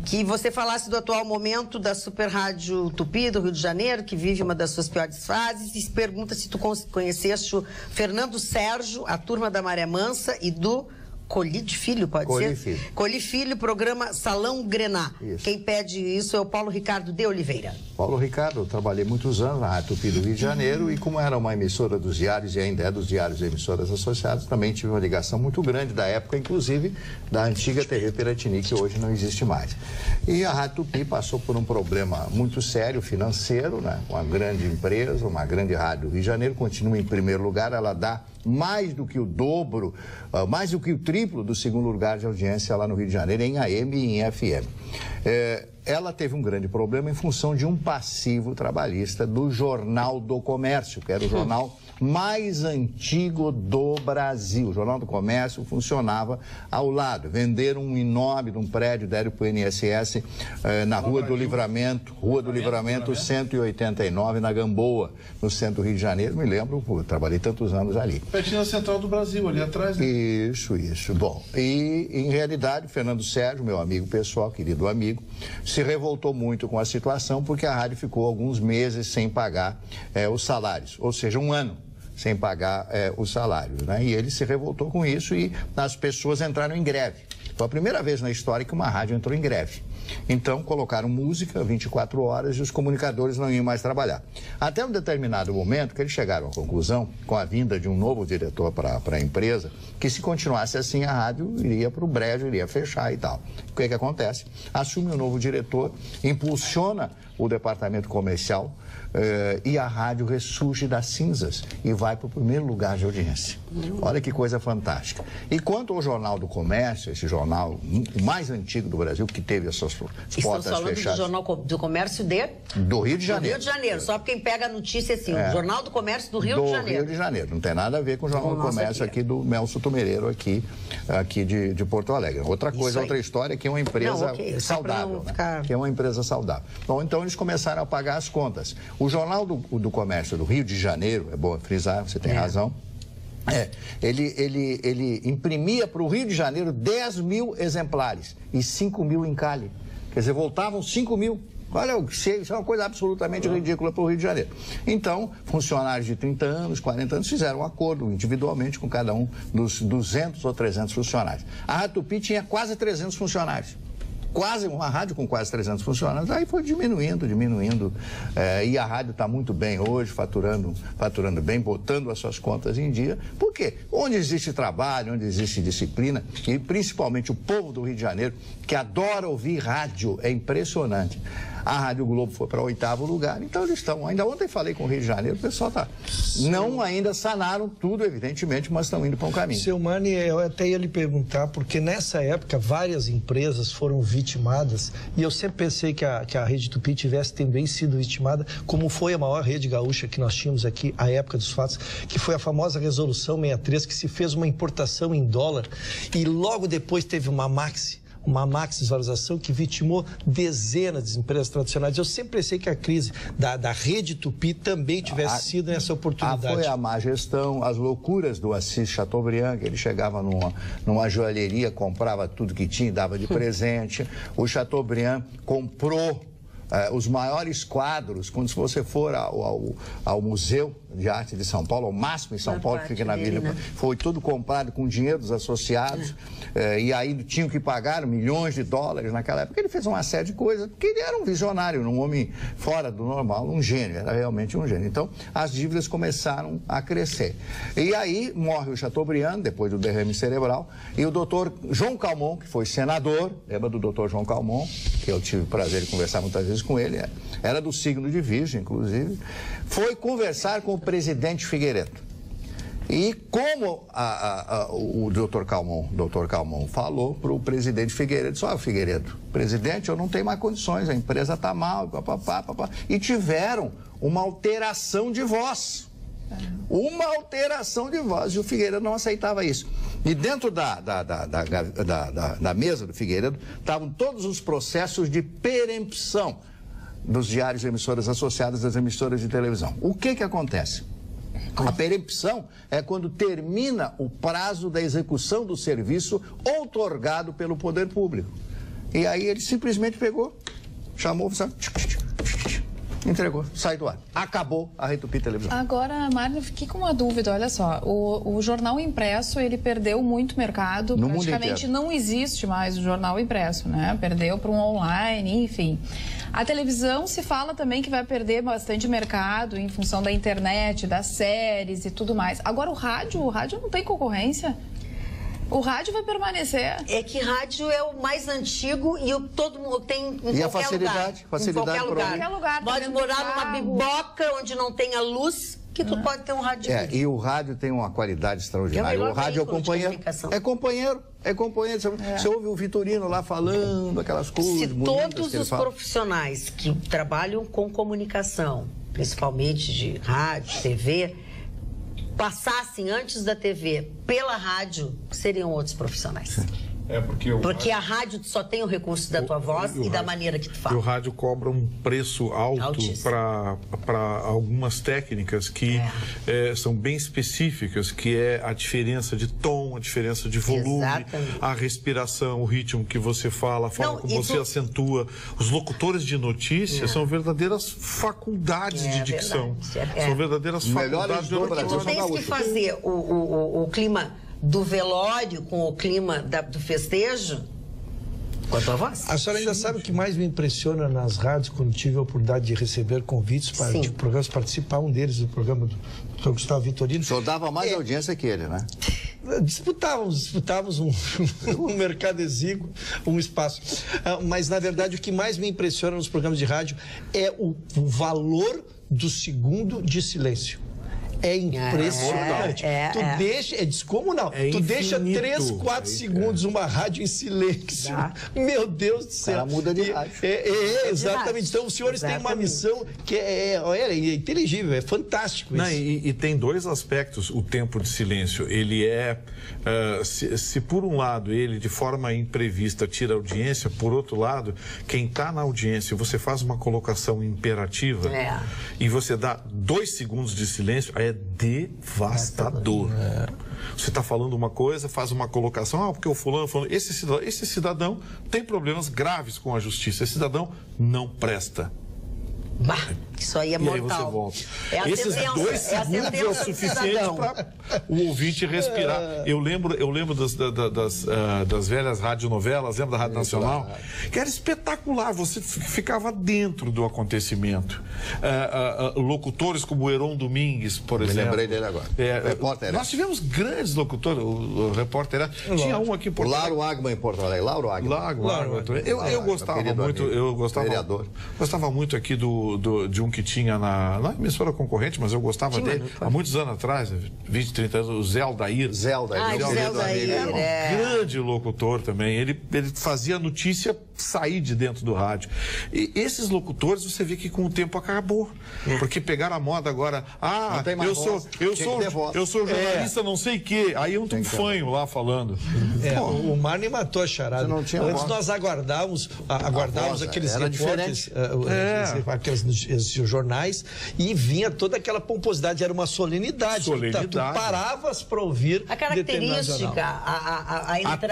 Que você falasse do atual momento da Super Rádio Tupi do Rio de Janeiro, que vive uma das suas piores fases, e se pergunta se tu conheceste o Fernando Sérgio, a Turma da Maré Mansa e do Colide Filho, pode ser? Filho. Colide Filho, programa Salão Grená. Isso. Quem pede isso é o Paulo Ricardo de Oliveira. Paulo Ricardo, eu trabalhei muitos anos na Rádio Tupi do Rio de Janeiro e como era uma emissora dos diários e ainda é dos diários e emissoras associadas, também tive uma ligação muito grande da época, inclusive da antiga TV Piratini, que hoje não existe mais. E a Rádio Tupi passou por um problema muito sério financeiro, né? Uma grande empresa, uma grande rádio do Rio de Janeiro, continua em primeiro lugar, ela dá mais do que o dobro, mais do que o triplo do segundo lugar de audiência lá no Rio de Janeiro, em AM e em FM. Ela teve um grande problema em função de um passivo trabalhista do Jornal do Comércio, que era o jornal mais antigo do Brasil. O Jornal do Comércio funcionava ao lado. Venderam um imóvel de um prédio, deram para o INSS na Rua do Livramento, 189, na Gamboa, no centro do Rio de Janeiro. Me lembro, trabalhei tantos anos ali. Pertinho da Central do Brasil, ali atrás, né? Isso. Bom, e em realidade, Fernando Sérgio, meu amigo pessoal, querido amigo, se revoltou muito com a situação porque a rádio ficou alguns meses sem pagar os salários, ou seja, um ano sem pagar os salários, né? E ele se revoltou com isso e as pessoas entraram em greve. Foi a primeira vez na história que uma rádio entrou em greve. Então, colocaram música 24 horas e os comunicadores não iam mais trabalhar. Até um determinado momento que eles chegaram à conclusão, com a vinda de um novo diretor para a empresa, que se continuasse assim a rádio iria para o brejo, iria fechar e tal. O que acontece? Assume um novo diretor, impulsiona o departamento comercial e a rádio ressurge das cinzas e vai para o primeiro lugar de audiência. Olha que coisa fantástica. E quanto ao Jornal do Comércio, esse jornal o mais antigo do Brasil, que teve as suas portas fechadas. Estamos falando do Jornal do Comércio do Rio de Janeiro. Do Rio de Janeiro, só quem pega a notícia assim, o Jornal do Comércio do Rio de Janeiro. Do Rio de Janeiro, não tem nada a ver com o Jornal do Comércio aqui do Melso Tumereiro, aqui de Porto Alegre. Outra coisa, outra história, que é uma empresa saudável. Né? Que é uma empresa saudável. Bom, então eles começaram a pagar as contas. O Jornal do Comércio do Rio de Janeiro, é bom frisar, você tem razão, ele imprimia para o Rio de Janeiro 10 mil exemplares e 5 mil em Cali. Quer dizer, voltavam 5 mil. Olha, isso é uma coisa absolutamente ridícula para o Rio de Janeiro. Então, funcionários de 30 anos, 40 anos, fizeram um acordo individualmente com cada um dos 200 ou 300 funcionários. A Rádio Tupi tinha quase 300 funcionários. Quase uma rádio com quase 300 funcionários, aí foi diminuindo, e a rádio está muito bem hoje, faturando bem, botando as suas contas em dia. Por quê? Onde existe trabalho, onde existe disciplina, e principalmente o povo do Rio de Janeiro, que adora ouvir rádio, é impressionante. A Rádio Globo foi para o 8º lugar, então eles estão, ainda ontem falei com o Rio de Janeiro, o pessoal está, não ainda sanaram tudo, evidentemente, mas estão indo para um caminho. Seu Mani, eu até ia lhe perguntar, porque nessa época várias empresas foram vitimadas, e eu sempre pensei que a Rede Tupi tivesse também sido vitimada, como foi a maior rede gaúcha que nós tínhamos aqui, à época dos fatos, que foi a famosa Resolução 63, que se fez uma importação em dólar, e logo depois teve uma maxi-valorização que vitimou dezenas de empresas tradicionais. Eu sempre pensei que a crise da Rede Tupi também tivesse sido nessa oportunidade. Foi a má gestão, as loucuras do Assis Chateaubriand, que ele chegava numa joalheria, comprava tudo que tinha e dava de presente. O Chateaubriand comprou os maiores quadros, quando se você for ao museu de arte de São Paulo, o máximo em São Paulo, que fica na Avenida, né? Foi tudo comprado com dinheiro dos associados, e aí tinham que pagar milhões de dólares naquela época. Ele fez uma série de coisas, porque ele era um visionário, um homem fora do normal, um gênio, era realmente um gênio. Então, as dívidas começaram a crescer. E aí morre o Chateaubriand, depois do derrame cerebral, e o doutor João Calmon, que foi senador, lembra do doutor João Calmon, que eu tive o prazer de conversar muitas vezes com ele, era do signo de Virgem, inclusive, foi conversar com o presidente Figueiredo. E como o doutor Calmon falou para o presidente Figueiredo, disse, Figueiredo, presidente, eu não tenho mais condições, a empresa está mal, papapá, e tiveram uma alteração de voz. Uma alteração de voz, e o Figueiredo não aceitava isso. E dentro da mesa do Figueiredo estavam todos os processos de perempção dos diários e emissoras associadas às emissoras de televisão. O que acontece? A perempção é quando termina o prazo da execução do serviço outorgado pelo poder público. E aí ele simplesmente pegou, chamou, entregou, sai do ar. Acabou a Rede Tupi Televisão. Agora, Marna, fiquei com uma dúvida, olha só, o jornal impresso, ele perdeu muito mercado, no praticamente não existe mais o jornal impresso, né? Perdeu para um online, enfim. A televisão se fala também que vai perder bastante mercado em função da internet, das séries e tudo mais. Agora o rádio não tem concorrência? O rádio vai permanecer. É que rádio é o mais antigo e todo mundo tem em e qualquer facilidade lugar. Qualquer lugar. Pode morar numa biboca onde não tenha luz, que tu pode ter um rádio. E o rádio tem uma qualidade extraordinária. O rádio é companheiro. É companheiro. Você ouve o Vitorino lá falando aquelas coisas. Se todos os profissionais que trabalham com comunicação, principalmente de rádio, TV, passassem antes da TV pela rádio, seriam outros profissionais. Porque a rádio só tem o recurso da tua voz e da maneira que tu fala. E o rádio cobra um preço alto para algumas técnicas que são bem específicas, que é a diferença de tom, a diferença de volume, a respiração, o ritmo que você fala, a forma como você acentua. Os locutores de notícias são verdadeiras faculdades de dicção. São verdadeiras faculdades de oratória. Tu tens que fazer o clima do velório com o clima do festejo com a tua voz. A senhora ainda sabe o que mais me impressiona nas rádios, quando tive a oportunidade de receber convites para de programas, participar, um deles do programa do Dr. Gustavo Vitorino. Só dava mais audiência que ele, né? Disputávamos um mercado exíguo, um espaço. Mas, na verdade, o que mais me impressiona nos programas de rádio é o valor do segundo de silêncio. É impressionante. É descomunal. Tu deixa 3, 4 segundos uma rádio em silêncio. Meu Deus do céu. Ela muda de rádio. Exatamente. Então, os senhores têm uma missão que é inteligível, é fantástico isso. E tem dois aspectos, o tempo de silêncio. Ele se por um lado ele de forma imprevista tira audiência, por outro lado, quem está na audiência, você faz uma colocação imperativa e você dá 2 segundos de silêncio, aí é devastador. Você está falando uma coisa, faz uma colocação, porque o fulano falou, esse cidadão tem problemas graves com a justiça, esse cidadão não presta. Isso aí é mortal. E aí você volta. Esses 2 segundos é o suficiente para o ouvinte respirar. Eu lembro das velhas radionovelas, lembra da Rádio Nacional? Que era espetacular, você ficava dentro do acontecimento. Locutores como o Heron Domingues, por exemplo. Me lembrei dele agora. Repórter. Nós tivemos grandes locutores, o repórter. Tinha um aqui em Porto Alegre. Lauro Agman em Porto Alegre. Lauro Agman. Eu gostava muito. Gostava muito aqui de um que tinha na emissora concorrente, mas eu gostava dele há muitos anos atrás, 20, 30 anos, o Zé Aldair. Zé Aldair era um grande locutor também. Ele fazia a notícia sair de dentro do rádio. E esses locutores, você vê que com o tempo acabou. Porque pegaram a moda agora. Eu sou jornalista não sei o quê. Aí um fanho lá falando. O Marne matou a charada. Antes nós aguardávamos aqueles repórteres, aqueles os jornais, e vinha toda aquela pomposidade, era uma solenidade. Tu paravas para ouvir. A característica, a entrada,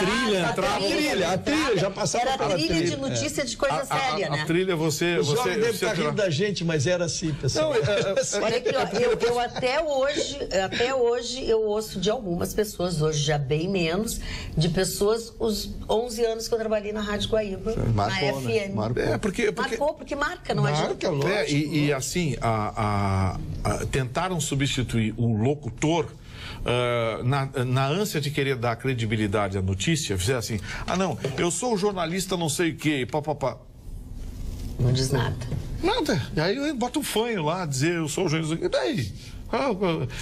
a trilha, já passava pela trilha. Era trilha de notícia de coisa séria, né? A trilha, você... O jovem deve estar rindo da gente, mas era assim, pessoal. Olha aqui, ó, eu até hoje, eu ouço de algumas pessoas, hoje já bem menos, de pessoas, os 11 anos que eu trabalhei na Rádio Guaíba, na FM. Marcou, porque marca, não adianta. E assim, tentaram substituir o locutor na ânsia de querer dar credibilidade à notícia, fizer assim, não, eu sou o jornalista não sei o quê, papapá. Não diz nada. Nada. E aí bota um fanho lá, dizer eu sou o jornalista, e daí?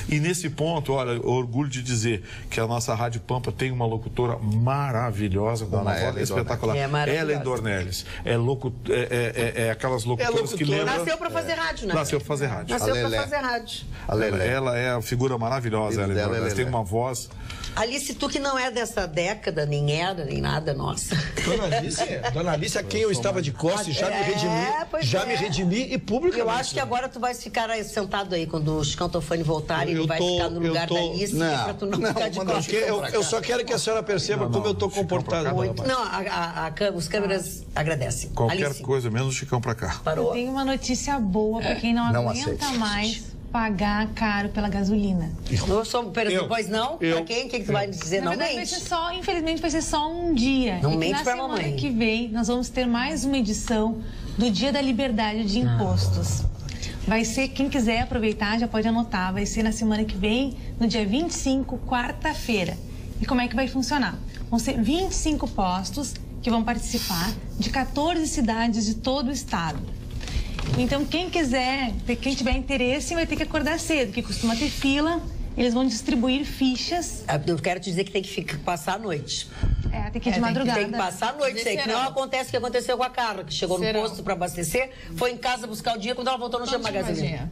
E nesse ponto, olha, orgulho de dizer que a nossa Rádio Pampa tem uma locutora maravilhosa, com uma voz espetacular. Ellen Dornelles. É aquelas locutoras que lembram... Nasceu para fazer rádio, né? Nasceu para fazer rádio. Nasceu para fazer rádio. Ela é a figura maravilhosa, Ellen Dornelles. Tem uma voz... Alice, tu que não é dessa década, nem era, nem nada, nossa. Dona Alice, a quem eu estava de costas, já me redimi e publicamente. Eu acho que agora tu vai ficar aí, sentado aí, quando o Chicão Tofani voltar, ele vai ficar no lugar da Alice, pra tu não ficar de costas. Eu só quero que a senhora perceba como eu estou comportado. Não, os câmeras agradecem. Qualquer coisa, menos o Chicão pra cá. Eu tenho uma notícia boa pra quem não aguenta mais pagar caro pela gasolina. Pois não? Pra quem? O que tu vai dizer? Não mente. Infelizmente vai ser só um dia. Não mente pra mamãe. Na semana que vem, nós vamos ter mais uma edição do Dia da Liberdade de Impostos. Vai ser, quem quiser aproveitar, já pode anotar, vai ser na semana que vem, no dia 25, quarta-feira. E como é que vai funcionar? Vão ser 25 postos que vão participar de 14 cidades de todo o estado. Então, quem tiver interesse, vai ter que acordar cedo, que costuma ter fila. Eles vão distribuir fichas. Eu quero te dizer que tem que passar a noite. Tem que ir de madrugada. Tem que passar a noite, sei que não acontece o que aconteceu com a Carla, que chegou no posto para abastecer, foi em casa buscar o dinheiro, quando ela voltou não tinha mais gasolina.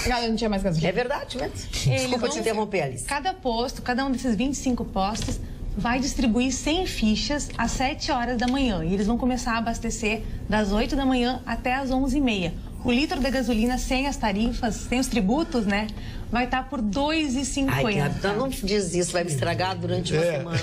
Não tinha mais gasolina. É verdade mesmo. Desculpa te interromper, Alice. Cada um desses 25 postos vai distribuir 100 fichas às 7 horas da manhã. E eles vão começar a abastecer das 8 da manhã até as 11h30. O litro da gasolina, sem as tarifas, sem os tributos, né? Vai estar por R$ 2,50. Ai, não diz isso, vai me estragar durante uma semana.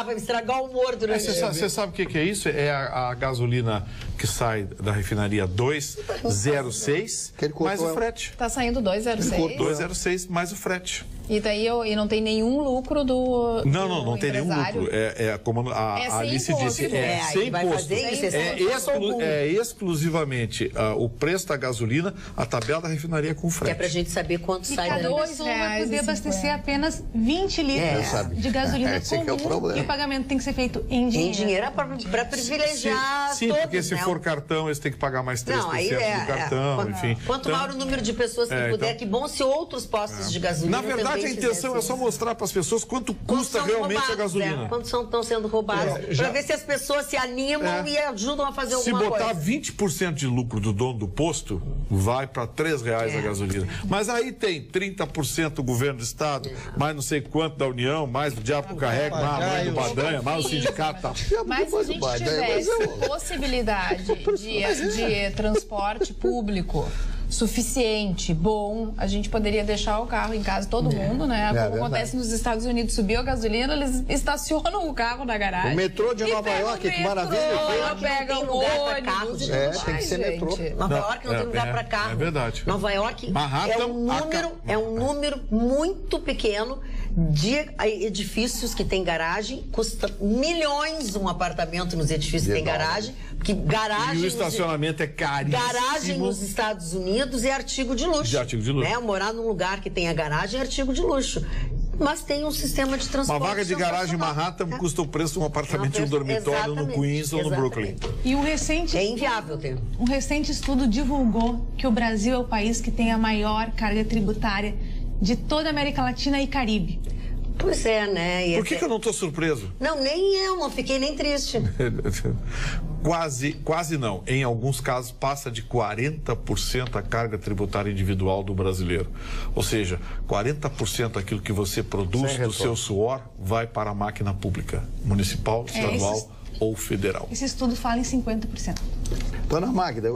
Vai me estragar o humor durante Você sabe o que é isso? É a gasolina que sai da refinaria 206, mais o frete. Tá saindo 206? 206 mais o frete. E daí não tem nenhum lucro do Não tem nenhum lucro. Como a Alice disse, sem imposto. É exclusivamente o preço da gasolina, a tabela da refinaria com frete. É pra gente saber quanto sai daí. Cada pessoa vai poder abastecer apenas 20 litros de gasolina comum, e o pagamento tem que ser feito em dinheiro. Em dinheiro para privilegiar Sim, todos, porque se for cartão, eles têm que pagar mais 3% do cartão, enfim. Quanto maior o número de pessoas que puder, que bom se outros postos de gasolina. Na verdade, a intenção é só mostrar para as pessoas quanto custa realmente a gasolina. Quanto estão sendo roubados. Para ver se as pessoas se animam e ajudam a fazer alguma coisa. Se botar 20% de lucro do dono do posto, vai para R$3 a gasolina. Mas aí tem 30% do governo do estado, mais não sei quanto da União, mais do Diabo Carrega, mais a mãe do Badanha, mais o sindicato. Mas se a gente tivesse possibilidade de transporte público suficiente, bom, a gente poderia deixar o carro em casa, todo mundo, né? Como acontece nos Estados Unidos, subiu a gasolina, eles estacionam o carro na garagem. O metrô de Nova York, que maravilha. Pega o ônibus e tudo mais, tem que ser metrô. Nova York não tem lugar para carro. É verdade. Nova York é um número muito pequeno de edifícios que tem garagem, custa milhões um apartamento nos edifícios que tem garagem, porque garagem... E o estacionamento é caríssimo. Garagem nos Estados Unidos é artigo de luxo. Né? Morar num lugar que tenha garagem é artigo de luxo. Mas tem um sistema de transporte. Uma vaga de garagem em Manhattan custa o preço de um apartamento de um dormitório no Queens ou no Brooklyn. E é inviável ter. Um recente estudo divulgou que o Brasil é o país que tem a maior carga tributária de toda a América Latina e Caribe. Pois é, né? Por que eu não estou surpreso? Não, nem eu, não fiquei nem triste. Quase não. Em alguns casos, passa de 40% a carga tributária individual do brasileiro. Ou seja, 40% daquilo que você produz do seu suor vai para a máquina pública, municipal, estadual ou federal. Esse estudo fala em 50%. Dona Magda,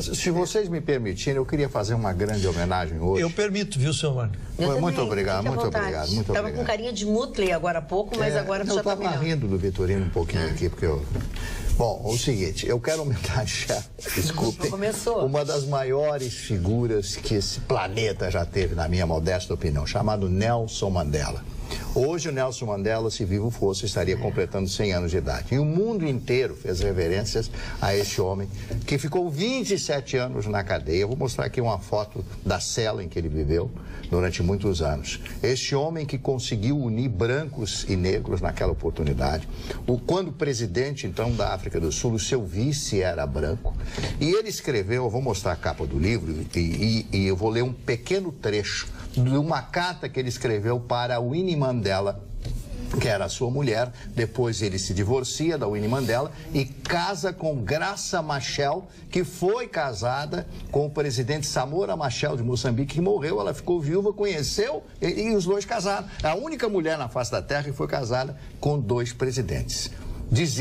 se vocês me permitirem, eu queria fazer uma grande homenagem hoje. Eu permito, viu, senhor Mário? Muito obrigado, muito obrigado. Estava com carinha de Mutley agora há pouco, mas agora já está melhor. Eu estava rindo do Vitorino um pouquinho aqui, porque eu... Bom, o seguinte, eu quero homenagear, desculpe, uma das maiores figuras que esse planeta já teve, na minha modesta opinião, chamado Nelson Mandela. Hoje o Nelson Mandela, se vivo fosse, estaria completando 100 anos de idade. E o mundo inteiro fez reverências a este homem que ficou 27 anos na cadeia. Eu vou mostrar aqui uma foto da cela em que ele viveu durante muitos anos. Este homem que conseguiu unir brancos e negros naquela oportunidade. Quando presidente, então, da África do Sul, o seu vice era branco. E ele escreveu, eu vou mostrar a capa do livro e eu vou ler um pequeno trecho de uma carta que ele escreveu para Winnie Mandela, que era a sua mulher. Depois ele se divorcia da Winnie Mandela e casa com Graça Machel, que foi casada com o presidente Samora Machel de Moçambique, que morreu. Ela ficou viúva, conheceu e os dois casaram. A única mulher na face da terra que foi casada com 2 presidentes. Diz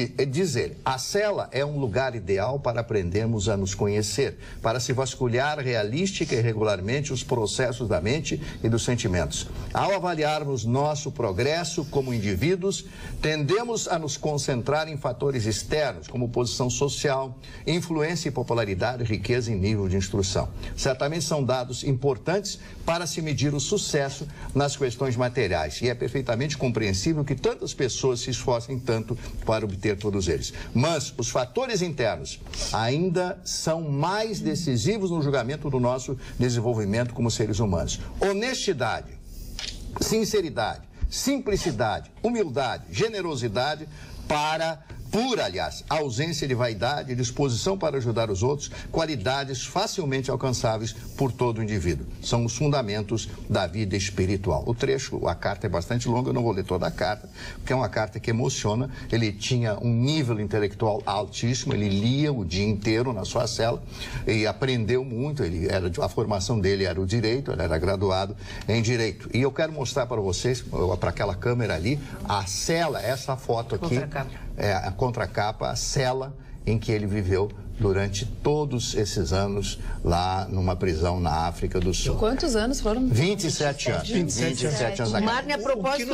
ele, a cela é um lugar ideal para aprendermos a nos conhecer, para se vasculhar realística e regularmente os processos da mente e dos sentimentos. Ao avaliarmos nosso progresso como indivíduos, tendemos a nos concentrar em fatores externos, como posição social, influência e popularidade, riqueza e nível de instrução. Certamente são dados importantes para se medir o sucesso nas questões materiais, e é perfeitamente compreensível que tantas pessoas se esforcem tanto para obter todos eles. Mas os fatores internos ainda são mais decisivos no julgamento do nosso desenvolvimento como seres humanos. Honestidade, sinceridade, simplicidade, humildade, generosidade, aliás, ausência de vaidade, disposição para ajudar os outros, qualidades facilmente alcançáveis por todo o indivíduo. São os fundamentos da vida espiritual. O trecho, a carta é bastante longa, eu não vou ler toda a carta, porque é uma carta que emociona. Ele tinha um nível intelectual altíssimo, ele lia o dia inteiro na sua cela e aprendeu muito. A formação dele era o direito, ele era graduado em direito. E eu quero mostrar para vocês, para aquela câmera ali, a cela, essa foto aqui. A contracapa, a cela em que ele viveu durante todos esses anos lá numa prisão na África do Sul. Quantos anos foram? 27 anos. 27 anos. Marne, a propósito...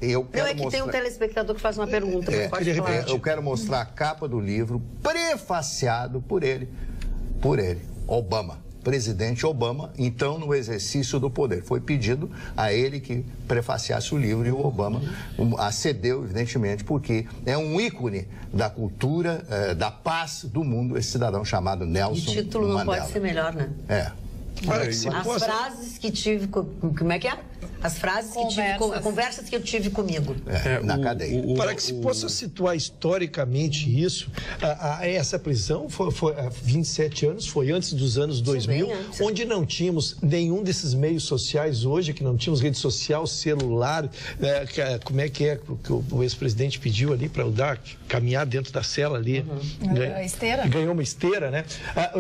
Eu quero mostrar... tem um telespectador que faz uma pergunta. Eu quero mostrar a capa do livro prefaciado por ele, Obama. Presidente Obama, então, no exercício do poder. Foi pedido a ele que prefaciasse o livro e o Obama acedeu, evidentemente, porque é um ícone da cultura, da paz do mundo, esse cidadão chamado Nelson Mandela. O título não pode ser melhor, né? As frases que tive... Como é que é? As frases que tive... Conversas que eu tive comigo. Na cadeia. Para que se possa situar historicamente isso, essa prisão foi há 27 anos, foi antes dos anos 2000, onde não tínhamos nenhum desses meios sociais hoje, que não tínhamos rede social, celular, como é que o ex-presidente pediu ali para caminhar dentro da cela ali. A esteira. Ganhou uma esteira, né?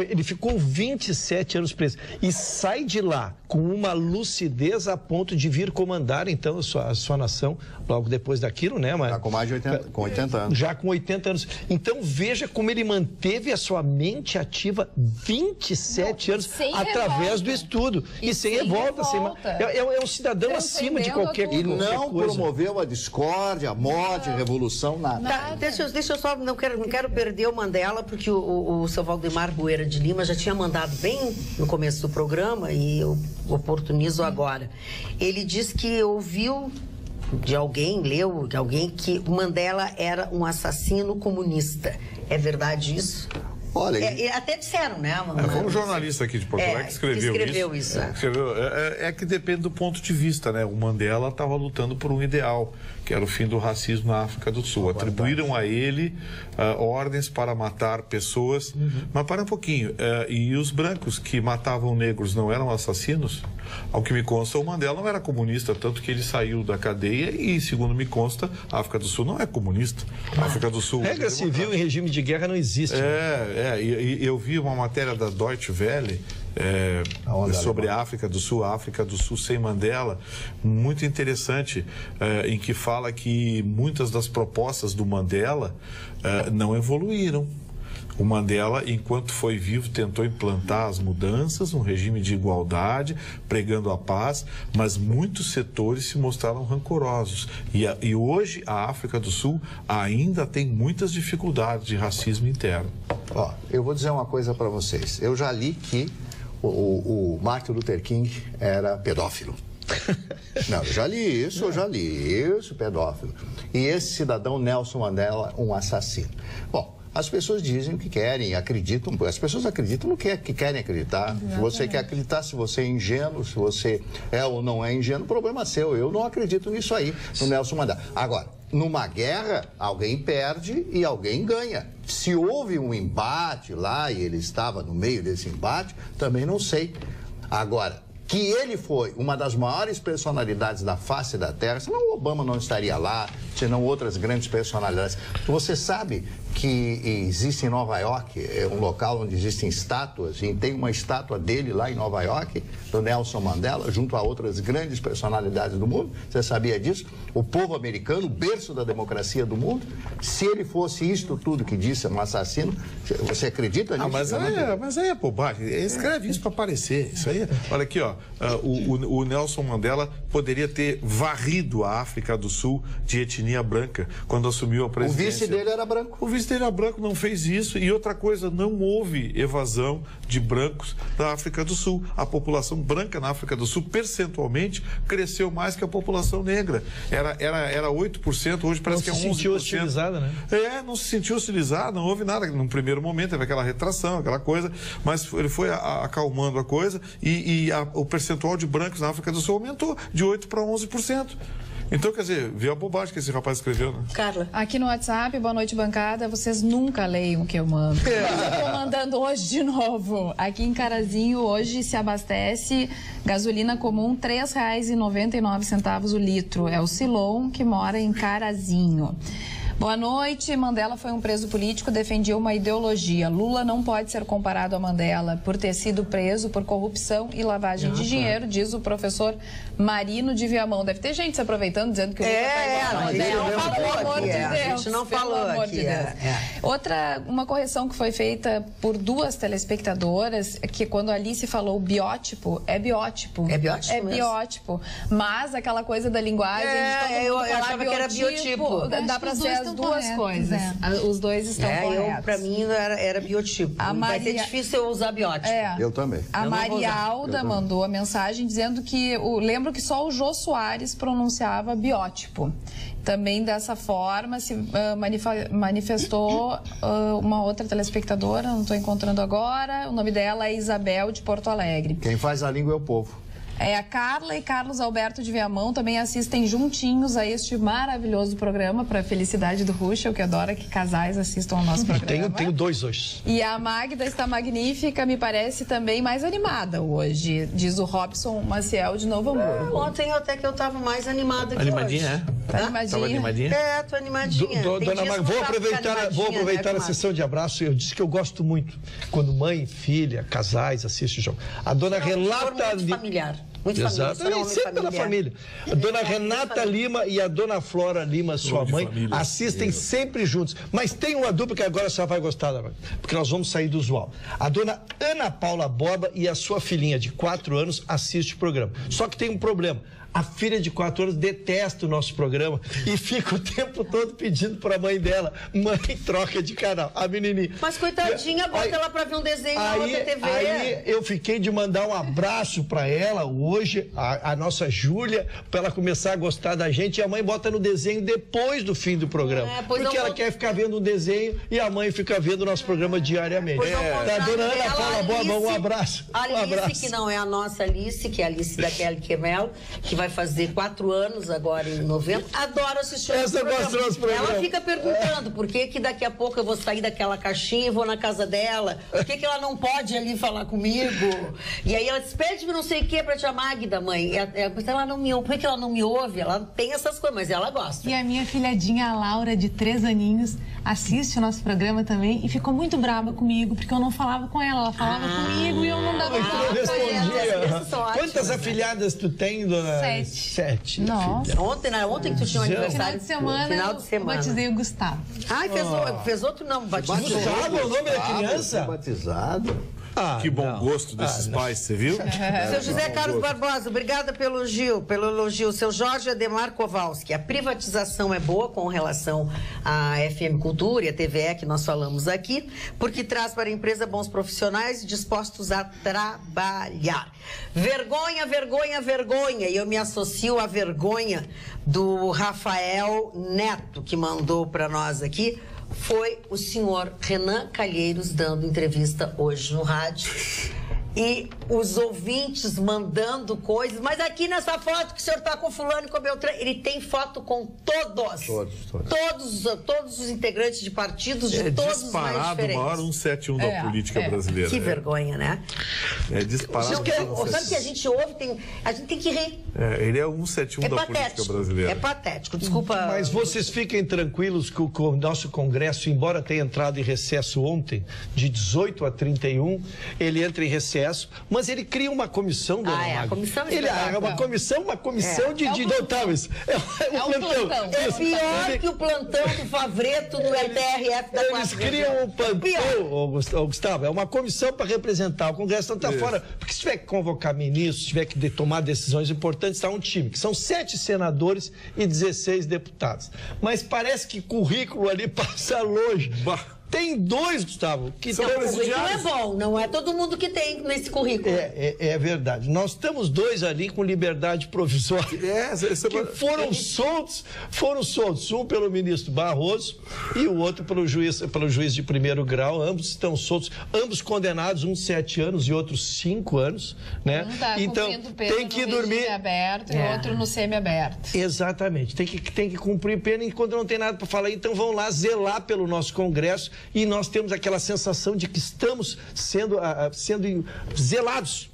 Ele ficou 27 anos preso e sai de lá com uma lucidez a ponto de vir comandar, então, a sua nação logo depois daquilo, né? Já com mais de 80 anos. Já com 80 anos. Então, veja como ele manteve a sua mente ativa 27 anos através do estudo. E sem revolta. É um cidadão acima de qualquer coisa. E não promoveu a discórdia, a morte, a revolução, nada. Tá, deixa eu só, não quero perder o Mandela, porque o seu Valdemar Bueira de Lima já tinha mandado bem no começo do programa, e eu oportunizo agora. Ele diz que ouviu de alguém, leu de alguém, que o Mandela era um assassino comunista. É verdade isso? Olha, até disseram, né? Foi um jornalista aqui de Porto Alegre que escreveu isso. É que depende do ponto de vista, né? O Mandela estava lutando por um ideal, que era o fim do racismo na África do Sul. Atribuíram a ele ordens para matar pessoas. Mas para um pouquinho, e os brancos que matavam negros não eram assassinos? Ao que me consta, o Mandela não era comunista, tanto que ele saiu da cadeia e, segundo me consta, a África do Sul não é comunista. A África do Sul... Regra civil em regime de guerra não existe. E eu vi uma matéria da Deutsche Welle sobre a África do Sul sem Mandela, muito interessante, em que fala que muitas das propostas do Mandela não evoluíram. O Mandela, enquanto foi vivo, tentou implantar as mudanças, um regime de igualdade, pregando a paz, mas muitos setores se mostraram rancorosos. E hoje a África do Sul ainda tem muitas dificuldades de racismo interno. Ó, eu vou dizer uma coisa para vocês. Eu já li que o Martin Luther King era pedófilo. Não, eu já li isso, pedófilo. E esse cidadão Nelson Mandela, um assassino. Bom, as pessoas dizem o que querem, acreditam, as pessoas acreditam no que querem acreditar. Exatamente. Se você quer acreditar, se você é ingênuo, se você é ou não é ingênuo, problema seu. Eu não acredito nisso aí, no Nelson Mandela. Agora, numa guerra, alguém perde e alguém ganha. Se houve um embate lá e ele estava no meio desse embate, também não sei. Agora, que ele foi uma das maiores personalidades da face da Terra, senão o Obama não estaria lá, senão outras grandes personalidades. Você sabe que existe em Nova York, é um local onde existem estátuas, e tem uma estátua dele lá em Nova York, do Nelson Mandela, junto a outras grandes personalidades do mundo. Você sabia disso? O povo americano, o berço da democracia do mundo, se ele fosse isto tudo que disse, um assassino, você acredita nisso? Mas é bobagem. Escreve isso para aparecer. Isso aí, olha aqui, ó, o Nelson Mandela poderia ter varrido a África do Sul de etnia branca quando assumiu a presidência. O vice dele era branco. O vice dele era branco, não fez isso. E outra coisa, não houve evasão de brancos da África do Sul. A população branca na África do Sul, percentualmente, cresceu mais que a população negra. Era 8%, hoje parece que é 11%. Não se sentiu hostilizada, né? Não se sentiu hostilizada, não houve nada. No primeiro momento teve aquela retração, aquela coisa, mas ele foi acalmando a coisa e o percentual de brancos na África do Sul aumentou de 8% para 11%. Então, quer dizer, viu a bobagem que esse rapaz escreveu, né? Carla. Aqui no WhatsApp, boa noite, bancada. Vocês nunca leiam o que eu mando. Eu tô mandando hoje de novo. Aqui em Carazinho, hoje se abastece gasolina comum R$ 3,99 o litro. É o Silon, que mora em Carazinho. Boa noite. Mandela foi um preso político, defendia uma ideologia. Lula não pode ser comparado a Mandela por ter sido preso por corrupção e lavagem de dinheiro, diz o professor Marino de Viamão. Deve ter gente se aproveitando, dizendo que o Lula a gente não falou aqui. Uma correção que foi feita por duas telespectadoras, que quando a Alice falou biótipo, é biótipo. É biótipo? É biótipo. Mas aquela coisa da linguagem, eu achava que era biotipo. Dá pra ser as duas coisas. Os dois estão corretos. Pra mim era biotipo. Vai ser difícil eu usar biótipo. Eu também. A Marialda mandou a mensagem dizendo que lembro que só o Jô Soares pronunciava biótipo. Também dessa forma se manifestou uma outra telespectadora, não estou encontrando agora. O nome dela é Isabel, de Porto Alegre. Quem faz a língua é o povo. A Carla e Carlos Alberto de Viamão também assistem juntinhos a este maravilhoso programa, para a felicidade do Ruschel, que adora que casais assistam ao nosso programa. Tenho dois hoje. E a Magda está magnífica, me parece também mais animada hoje, diz o Robson Maciel de Novo Hamburgo. Ontem até que eu estava mais animada que animadinha, hoje. Tá animadinha? Tava animadinha? Tô animadinha. Dona Magda, vou aproveitar a sessão de abraço. Eu disse que eu gosto muito quando mãe, filha, casais assistem o jogo. A dona Renata... Muito familiar. Muito exato, sempre pela família. A dona Renata Lima e a dona Flora Lima, sua mãe, assistem sempre juntos. Mas tem uma dupla que agora você vai gostar, porque nós vamos sair do usual. A dona Ana Paula Borba e a sua filhinha de 4 anos assistem o programa. Só que tem um problema. A filha de 4 anos detesta o nosso programa e fica o tempo todo pedindo para a mãe dela: mãe, troca de canal. A menininha. Mas coitadinha, bota ela para ver um desenho na outra TV. Aí eu fiquei de mandar um abraço para ela hoje, a nossa Júlia, para ela começar a gostar da gente. E a mãe bota no desenho depois do fim do programa. Porque ela quer ficar vendo um desenho e a mãe fica vendo o nosso programa diariamente. Da dona Ana Paula Borba, um abraço. A Alice, que não é a nossa Alice, que é a Alice da Kelly Quemelo, que vai fazer 4 anos agora em novembro, adora assistir esse programa. Ela fica perguntando por que daqui a pouco eu vou sair daquela caixinha e vou na casa dela, por que ela não pode ali falar comigo? E aí ela diz, pede-me não sei o que pra tia Magda, mãe. Ela não me ouve. Por que ela não me ouve? Ela tem essas coisas, mas ela gosta. E a minha filhadinha, a Laura, de 3 aninhos, assiste o nosso programa também e ficou muito brava comigo, porque eu não falava com ela. Ela falava comigo e eu não dava respondia. Quantas afilhadas tu tem, dona? 7. Nossa. Ontem que tu tinha um aniversário. Final de semana. Eu batizei o Gustavo. Ai, fez outro não, batizou. Gustavo é o nome da criança? Batizado. Que bom gosto desses pais, você viu? Seu José Carlos Barbosa, obrigada pelo elogio. Seu Jorge Ademar Kowalski, a privatização é boa com relação à FM Cultura e à TVE que nós falamos aqui, porque traz para a empresa bons profissionais dispostos a trabalhar. Vergonha, vergonha, vergonha. E eu me associo à vergonha do Rafael Neto, que mandou para nós aqui. Foi o senhor Renan Calheiros dando entrevista hoje no rádio. E os ouvintes mandando coisas. Mas aqui nessa foto que o senhor está com fulano e com Beltrano, ele tem foto com todos. Todos os integrantes de partidos de todos os mais diferentes. É disparado o maior 171 da política brasileira. Que vergonha, né? É disparado. Sabe que a gente ouve, a gente tem que rir. Ele é 171 da política brasileira. É patético, desculpa. Mas vocês fiquem tranquilos que o nosso Congresso, embora tenha entrado em recesso ontem, de 18 a 31, ele entra em recesso. Mas ele cria uma comissão, dona Magda. A comissão ele é uma comissão de notáveis. É um plantão. É pior que o plantão do Favreto no TRF da Eles criam um plantão, Gustavo, é uma comissão para representar o Congresso, não está fora. Porque se tiver que convocar ministros, se tiver que tomar decisões importantes, está um time, que são 7 senadores e 16 deputados. Mas parece que currículo ali passa longe. Tem 2, Gustavo, que são presidiários. Não é bom, não é todo mundo que tem nesse currículo. É verdade. Nós estamos 2 ali com liberdade provisória. Que foram soltos. Um pelo ministro Barroso e o outro pelo juiz de primeiro grau. Ambos estão soltos, ambos condenados, um 7 anos e outro 5 anos. Né? Um tá então tem que dormir aberto e o outro no semi-aberto. Exatamente. Tem que cumprir pena enquanto não tem nada para falar. Então vão lá zelar pelo nosso Congresso. E nós temos aquela sensação de que estamos sendo zelados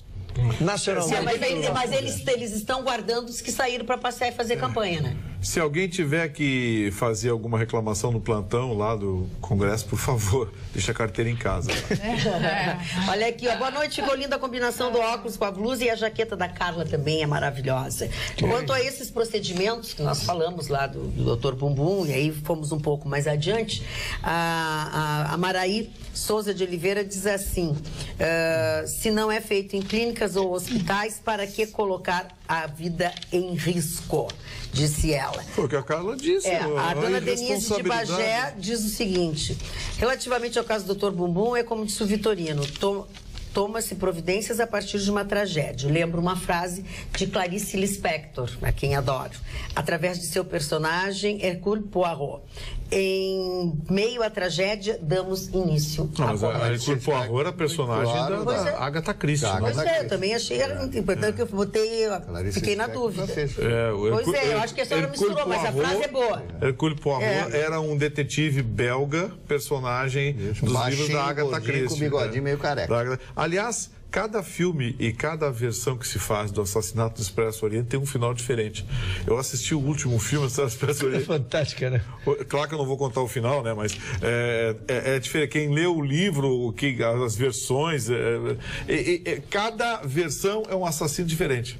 nacionalmente. Mas eles estão guardando os que saíram para passear e fazer campanha, né? Se alguém tiver que fazer alguma reclamação no plantão lá do Congresso, por favor, deixa a carteira em casa. Olha aqui, boa noite, ficou linda a combinação do óculos com a blusa e a jaqueta da Carla também é maravilhosa. Quanto a esses procedimentos que nós falamos lá do Dr. Bumbum, e aí fomos um pouco mais adiante, a Maraí Souza de Oliveira diz assim, se não é feito em clínicas ou hospitais, para que colocar a vida em risco? Disse ela. Foi o que a Carla disse. A dona Denise de Bagé diz o seguinte, relativamente ao caso do Dr. Bumbum, é como disse o Vitorino, toma-se providências a partir de uma tragédia. Lembro uma frase de Clarice Lispector, a quem adoro, através de seu personagem Hercule Poirot. Em meio à tragédia, damos início. Mas a Hercule Poirot era a personagem da Agatha Christie. Pois eu também achei importante que eu botei, fiquei na dúvida. Eu acho que a senhora misturou, mas a frase é boa. Hercule Poirot era um detetive belga, personagem dos livros da Agatha Christie. Com bigodinho meio careca. Aliás, cada filme e cada versão que se faz do Assassinato do Expresso Oriente tem um final diferente. Eu assisti o último filme do Expresso Oriente. É fantástica, né? Claro que eu não vou contar o final, né? Mas é diferente. Quem lê o livro, as versões, cada versão é um assassino diferente.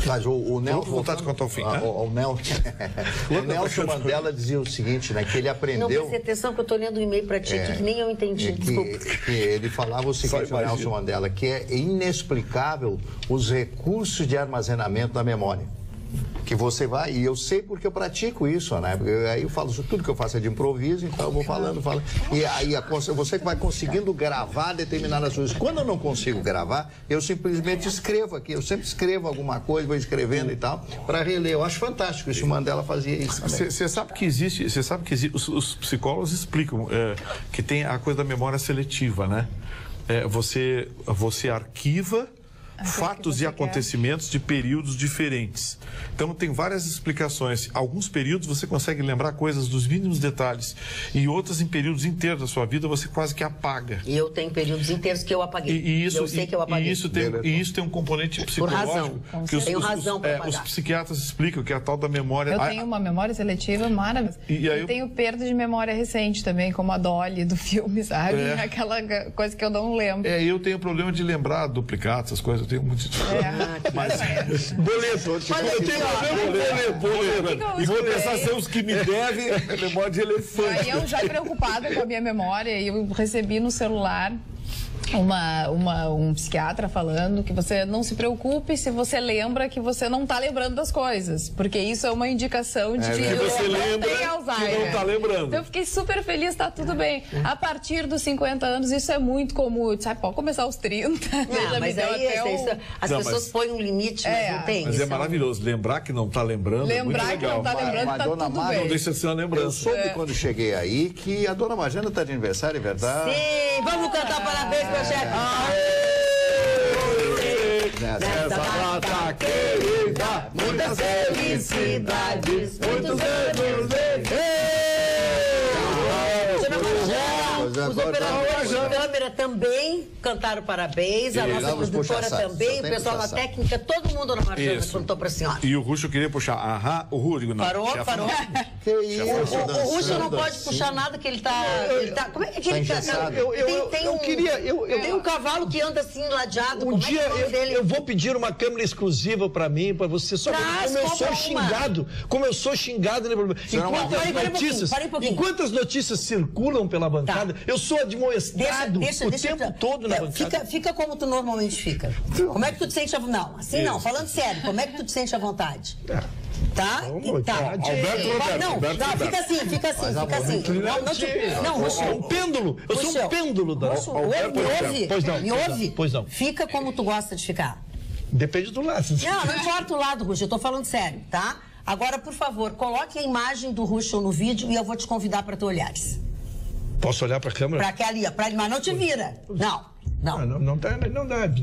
Mas o Nelson... vontade de contar o fim, né? O Nelson Mandela dizia o seguinte, né? Que ele aprendeu... Não, preste atenção que eu estou lendo um e-mail para ti que nem eu entendi, desculpa. Que ele falava o seguinte, o Nelson Mandela, que é inexplicável os recursos de armazenamento da memória. Que você vai, e eu sei porque eu pratico isso, né? Aí eu falo, tudo que eu faço é de improviso, então eu vou falando. E aí você vai conseguindo gravar determinadas coisas. Quando eu não consigo gravar, eu simplesmente escrevo aqui. Eu sempre escrevo alguma coisa, vou escrevendo e tal, para reler. Eu acho fantástico isso. O Mandela fazia isso. Você sabe que existe, os psicólogos explicam que tem a coisa da memória seletiva, né? Você arquiva fatos e acontecimentos de períodos diferentes. Então tem várias explicações. Alguns períodos você consegue lembrar coisas dos mínimos detalhes e outras em períodos inteiros da sua vida você quase que apaga. E eu tenho períodos inteiros que eu apaguei. Eu sei que eu apaguei. E isso tem um componente psicológico. Por razão. Tenho razão para apagar. Os psiquiatras explicam que é a tal da memória... Eu tenho uma memória seletiva maravilhosa. Eu tenho perda de memória recente também, como a Dolly do filme, sabe? Aquela coisa que eu não lembro. Eu tenho problema de lembrar duplicados, essas coisas. eu tenho muito dificuldade. Mas... Boleto. Eu tenho boleto. E começar a ser os que me devem, memória de elefante. Aí eu já preocupada com a minha memória, eu recebi no celular um psiquiatra falando que você não se preocupe se você lembra que você não está lembrando das coisas, porque isso é uma indicação de que você lembra tem Alzheimer. Que não está lembrando. Então eu fiquei super feliz, está tudo bem. A partir dos 50 anos isso é muito comum, sabe? Pode começar aos 30. Não, mas aí as pessoas põem um limite, mas não tem. Mas é maravilhoso, lembrar que não está lembrando. Lembrar que não está lembrando, está tudo bem. Não deixa de ser uma lembrança. Eu soube quando cheguei aí que a dona Magena está de aniversário, é verdade? Sim, vamos cantar parabéns pra chefe. Nessa data querida, muitas felicidades, muitos anos de vida. Os operadores de câmera também cantaram parabéns, a nossa produtora também, o pessoal da técnica, todo mundo na Marjana cantou pra senhora. E o Ruxo queria puxar, o Rudigo não. Parou. Que isso? O Ruxo não pode puxar nada, que ele tá... Como é que ele tá? Tem um cavalo que anda assim, ladeado. Um dia eu vou pedir uma câmera exclusiva pra mim, pra você, só como eu sou xingado. Como eu sou xingado. Enquanto as notícias circulam pela bancada, eu sou admoestado o tempo todo na bancada. Fica como tu normalmente fica. Como é que tu te sente à vontade? Não, assim não, falando sério, como é que tu te sente à vontade? Tá? Não, fica assim. Não, Ruxo. Um pêndulo. Eu sou um pêndulo. Me ouve? Pois não. Fica como tu gosta de ficar. Depende do lado. Não importa o lado, Ruxo, eu tô falando sério, tá? Agora, por favor, coloque a imagem do Ruxo no vídeo e eu vou te convidar para tu olhares. Posso olhar para a câmera? Para aquela ali, mas não te vira. Não. Não dá. Me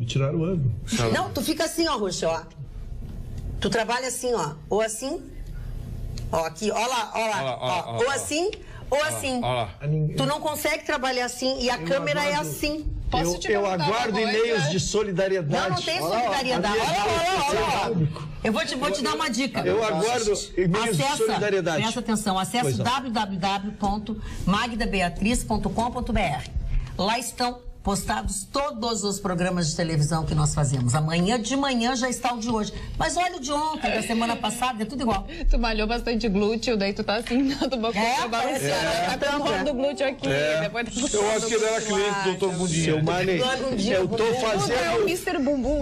tiraram o ângulo. Não, tu fica assim, ó, Ruxo, ó. Tu trabalha assim, ó. Ou assim. Ó, aqui, ó lá. Ou assim, ou assim. Tu não consegue trabalhar assim e a câmera é assim. Eu aguardo e-mails de solidariedade. Não tem solidariedade. Olha. Eu vou te dar uma dica. Eu aguardo e-mails de solidariedade. Presta atenção, acesse www.magdabeatriz.com.br. Lá estão postados todos os programas de televisão que nós fazemos. Amanhã de manhã já está o de hoje. Mas olha o de ontem, da semana passada, é tudo igual. Tu malhou bastante glúteo, daí tu tá assim, tu tá tampando o glúteo aqui. Depois eu acho que ele era cliente do Dr. Bundinho. Eu tô fazendo... É o Mr. Bumbum.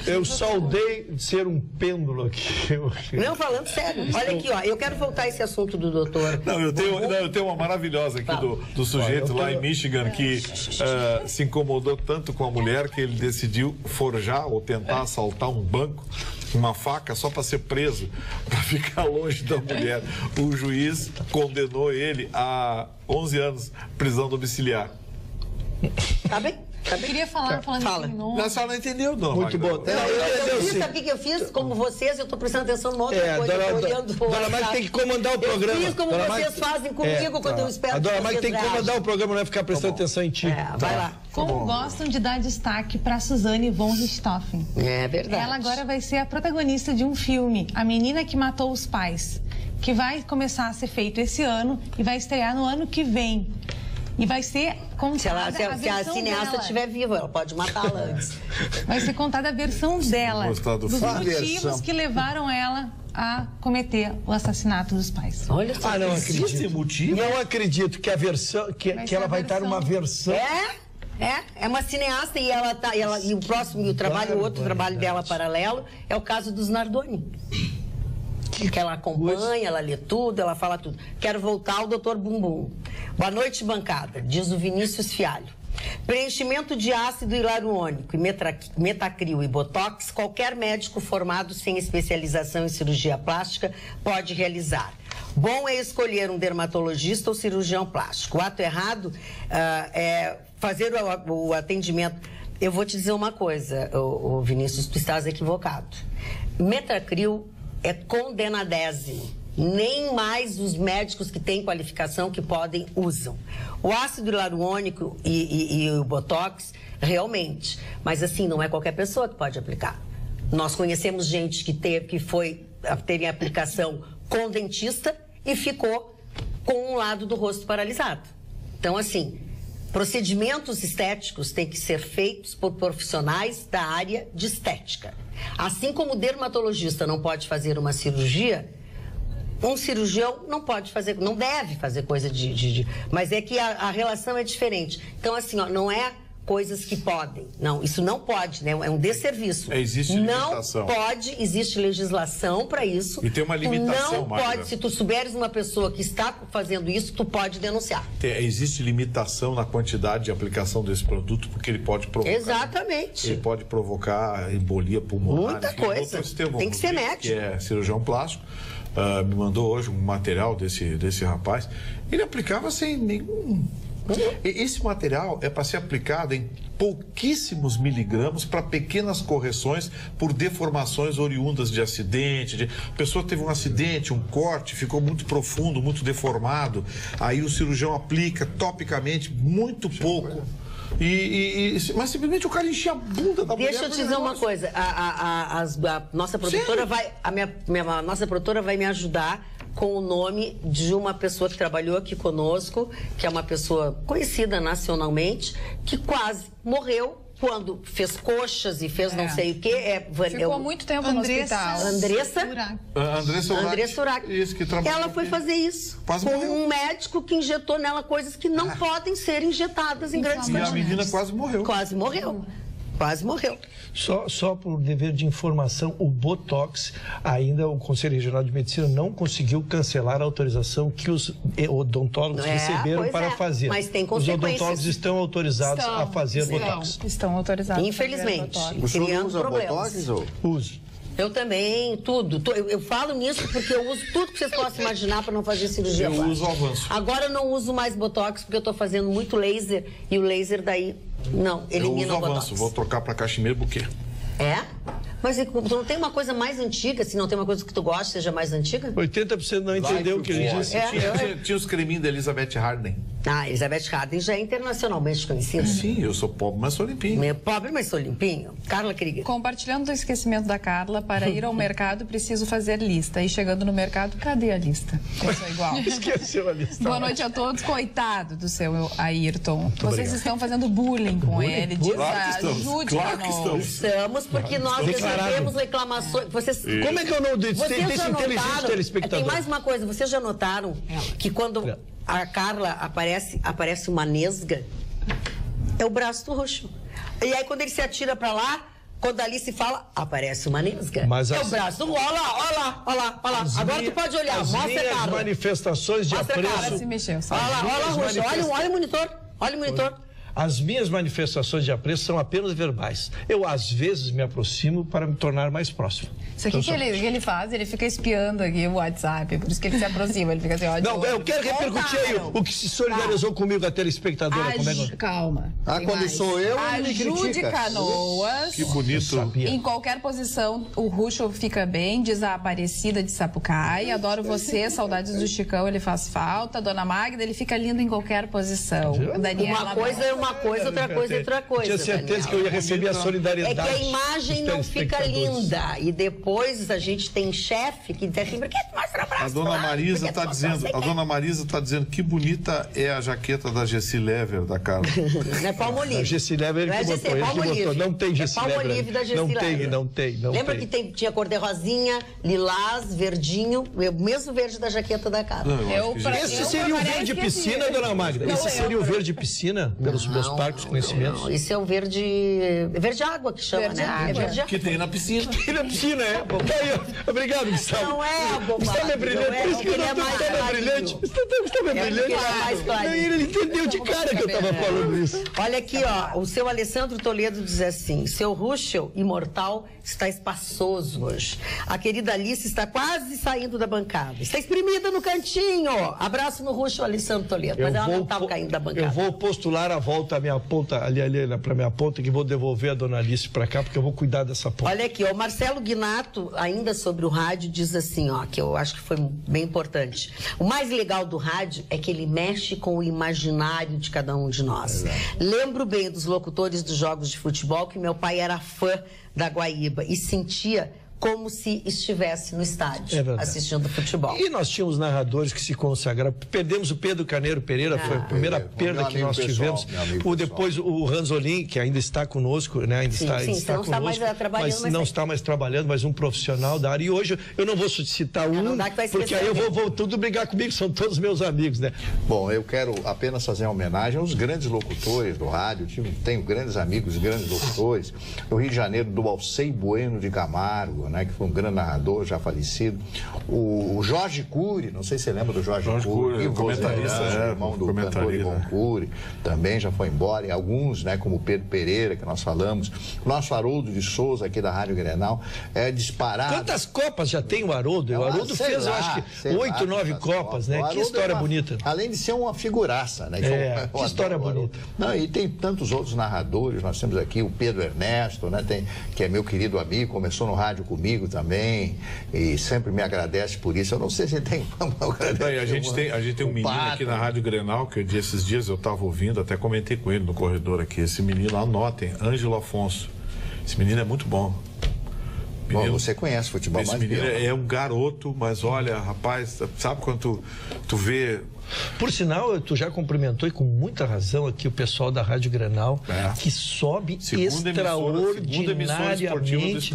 Eu saudei de ser um pêndulo aqui. Não, falando sério. Olha aqui, ó. Eu quero voltar a esse assunto do doutor. Não, eu tenho uma maravilhosa aqui do sujeito lá em Michigan que se incomodou tanto com a mulher que ele decidiu forjar ou tentar assaltar um banco, uma faca só para ser preso, para ficar longe da mulher. O juiz condenou ele a 11 anos prisão domiciliar. Tá bem? Eu queria falar, Fala. A senhora não entendeu, não. Muito bom. Sabe o que eu fiz? Como vocês, eu estou prestando atenção numa outra coisa. Dona Magda tem que comandar o programa. Eu fiz como vocês fazem comigo quando eu espero. A Dona Magda tem que comandar o programa, não é ficar prestando atenção em ti. Vai lá. Como gostam de dar destaque para Suzane von Richthofen. É verdade. Ela agora vai ser a protagonista de um filme, A Menina que Matou os Pais, que vai começar a ser feito esse ano e vai estrear no ano que vem. E vai ser contada se a cineasta estiver viva, ela pode matá-la antes. Vai ser contada a versão dela, dos motivos que levaram ela a cometer o assassinato dos pais. Olha só. Não acredito. Não acredito que a versão que ela vai estar uma versão. É uma cineasta e e o próximo o outro trabalho dela paralelo é o caso dos Nardoni. Que ela acompanha, ela lê tudo, ela fala tudo. Quero voltar ao Dr. Bumbum. Boa noite, bancada, diz o Vinícius Fialho. Preenchimento de ácido hialurônico, metacril e botox, qualquer médico formado sem especialização em cirurgia plástica pode realizar. Bom é escolher um dermatologista ou cirurgião plástico. O ato errado é fazer o atendimento. Eu vou te dizer uma coisa, Vinícius, tu estás equivocado. Metacril é condenadésimo. Nem mais os médicos que têm qualificação que podem usam. O ácido hialurônico e o botox, realmente. Mas assim, não é qualquer pessoa que pode aplicar. Nós conhecemos gente que foi ter aplicação com dentista e ficou com um lado do rosto paralisado. Então, assim, Procedimentos estéticos têm que ser feitos por profissionais da área de estética. Assim como o dermatologista não pode fazer uma cirurgia, um cirurgião não pode fazer, não deve fazer coisa mas é que a relação é diferente. Então, assim, ó, não é coisas que podem. Não, isso não pode, né? É um desserviço. Existe limitação. Não pode, existe legislação para isso. E tem uma limitação, não pode, se tu souberes uma pessoa que está fazendo isso, tu pode denunciar. Existe limitação na quantidade de aplicação desse produto, porque ele pode provocar... Exatamente. Ele pode provocar embolia pulmonar. Muita coisa. Tem que ser médico. Que é cirurgião plástico. Me mandou hoje um material desse rapaz. Ele aplicava sem nenhum... Esse material é para ser aplicado em pouquíssimos miligramas para pequenas correções por deformações oriundas de acidente. A pessoa teve um acidente, um corte, ficou muito profundo, muito deformado. Aí o cirurgião aplica topicamente muito pouco. Mas simplesmente o cara enchia a bunda da mulher. Deixa eu te dizer uma coisa. A nossa produtora a nossa produtora vai me ajudar com o nome de uma pessoa que trabalhou aqui conosco, que é uma pessoa conhecida nacionalmente, que quase morreu quando fez coxas e fez não sei o quê. Ficou muito tempo no hospital. Andressa Urach. Ela foi fazer isso quase com morreu. Um médico que injetou nela coisas que não podem ser injetadas em grandes quantidades. E a menina quase morreu. Quase morreu. Quase morreu. Só por dever de informação, o Botox, ainda o Conselho Regional de Medicina não conseguiu cancelar a autorização que os odontólogos receberam para fazer. Mas tem os consequências. odontólogos estão autorizados a fazer Botox. Estão autorizados. Infelizmente. O senhor usa problemas. Botox ou? Uso. Eu também, tudo. Eu falo nisso porque eu uso tudo que vocês possam imaginar para não fazer cirurgia. Eu uso avanço. Agora eu não uso mais Botox porque eu estou fazendo muito laser e o laser daí não elimina o Botox. Avanço, vou trocar para cachemira buquê. É? Mas tu não tem uma coisa mais antiga, se não tem uma coisa que tu gosta, seja mais antiga? 80% não entendeu o que ele disse. Tinha os creminhos da Elizabeth Harden. Elizabeth Harden já é internacionalmente conhecida. Sim, eu sou pobre, mas sou limpinho. Pobre, mas sou limpinho. Carla Krieger. Compartilhando o esquecimento da Carla, para ir ao mercado preciso fazer lista. E chegando no mercado, cadê a lista? Eu sou igual. Esqueceu a lista. Boa noite a todos. Coitado do seu Ayrton. Vocês estão fazendo bullying com ele. Diz ajude. Claro que estamos. Estamos porque nós recebemos reclamações. Como é que eu não disse? Tem inteligente telespectador. Tem mais uma coisa. Vocês já notaram que quando a Carla aparece uma nesga, é o braço do Ruxo. E aí quando ele se atira pra lá, quando a Alice fala, aparece uma nesga. É o braço do... Olha lá. Agora tu pode olhar. Mostra, Carla. As manifestações de apreço... Se mexeu, olha o monitor. Olha o monitor. As minhas manifestações de apreço são apenas verbais. Eu, às vezes, me aproximo para me tornar mais próximo. Isso aqui que ele faz, ele fica espiando aqui o WhatsApp, por isso que ele se aproxima, ele fica assim, ó. Não, eu quero repercutir aí o que se solidarizou comigo, a telespectadora. Calma. Quando sou eu, ele me critica. Ajude Canoas. Que bonito. Em qualquer posição, o Ruxo fica bem, diz a Aparecida de Sapucaí, adoro você, saudades do Chicão, ele faz falta, Dona Magda, ele fica lindo em qualquer posição. Daniela, uma coisa é uma coisa, outra coisa é outra coisa. Tinha certeza que eu ia receber a solidariedade. É que a imagem não fica linda. E depois a gente tem chefe que diz assim, por que tu mostra o braço? A dona Marisa está dizendo que bonita é a jaqueta da Jessie Lever da Carla. Não é Palmolive. A Jessie Lever ele que botou. Não tem Jessie Lever. Palmolive da Jessie Lever. Não tem. Lembra que tinha cor de rosinha, lilás, verdinho, o mesmo verde da jaqueta da Carla. Esse seria o verde piscina, dona Magda? Esse seria o verde piscina, pelos meus parcos conhecimentos? Não, esse é o verde água que chama, né? É verde água. Que tem na piscina. Tem na piscina, é. Obrigado, Gustavo. Não é, Gustavo é brilhante. Gustavo é brilhante. Ele entendeu de cara que eu estava falando isso. Olha aqui, ó. O seu Alessandro Toledo diz assim: seu Ruxel imortal está espaçoso hoje. A querida Alice está quase saindo da bancada. Está espremida no cantinho. Abraço no Ruxel, Alessandro Toledo. Mas ela não estava caindo da bancada. Eu vou postular a volta a minha ponta, ali para minha ponta, que vou devolver a dona Alice para cá, porque eu vou cuidar dessa ponta. Olha aqui, o Marcelo Guinato, ainda sobre o rádio, diz assim, ó, que eu acho que foi bem importante. O mais legal do rádio é que ele mexe com o imaginário de cada um de nós. Lembro bem dos locutores dos jogos de futebol que meu pai era fã da Guaíba e sentia como se estivesse no estádio, assistindo futebol. E nós tínhamos narradores que se consagraram. Perdemos o Pedro Carneiro Pereira, foi a primeira perda que nós tivemos. Depois o Ranzolin, que ainda está conosco, né? Ainda está conosco, mas não está mais trabalhando, mas um profissional da área. E hoje eu não vou citar porque aí eu vou tudo brigar comigo, são todos meus amigos, né? Bom, eu quero apenas fazer uma homenagem aos grandes locutores do rádio. Tenho grandes amigos, grandes locutores. No Rio de Janeiro, do Alcei Bueno de Camargo, né, que foi um grande narrador, já falecido. O Jorge Cury, não sei se você lembra do Jorge Cury, comentarista, irmão do cantor Ivon Cury, também já foi embora. E alguns, né, como o Pedro Pereira, que nós falamos. O nosso Haroldo de Souza, aqui da Rádio Grenal, é disparado. Quantas Copas já tem o Haroldo? O Haroldo fez, eu acho que 8, 9 Copas, né? Que história bonita. Além de ser uma figuraça, né? Que história bonita. Não, e tem tantos outros narradores. Nós temos aqui o Pedro Ernesto, né? Que é meu querido amigo, começou no rádio comigo também e sempre me agradece por isso. Eu não sei se tem como agradecer. A gente tem um menino aqui na Rádio Grenal, que esses dias eu estava ouvindo, até comentei com ele no corredor aqui. Esse menino, anotem, Ângelo Afonso. Esse menino é muito bom. Bom, você conhece futebol mais bem. Esse menino é um garoto, mas olha, rapaz, sabe quando tu vê... Por sinal, tu já cumprimentou e com muita razão aqui o pessoal da Rádio Grenal, que sobe extraordinariamente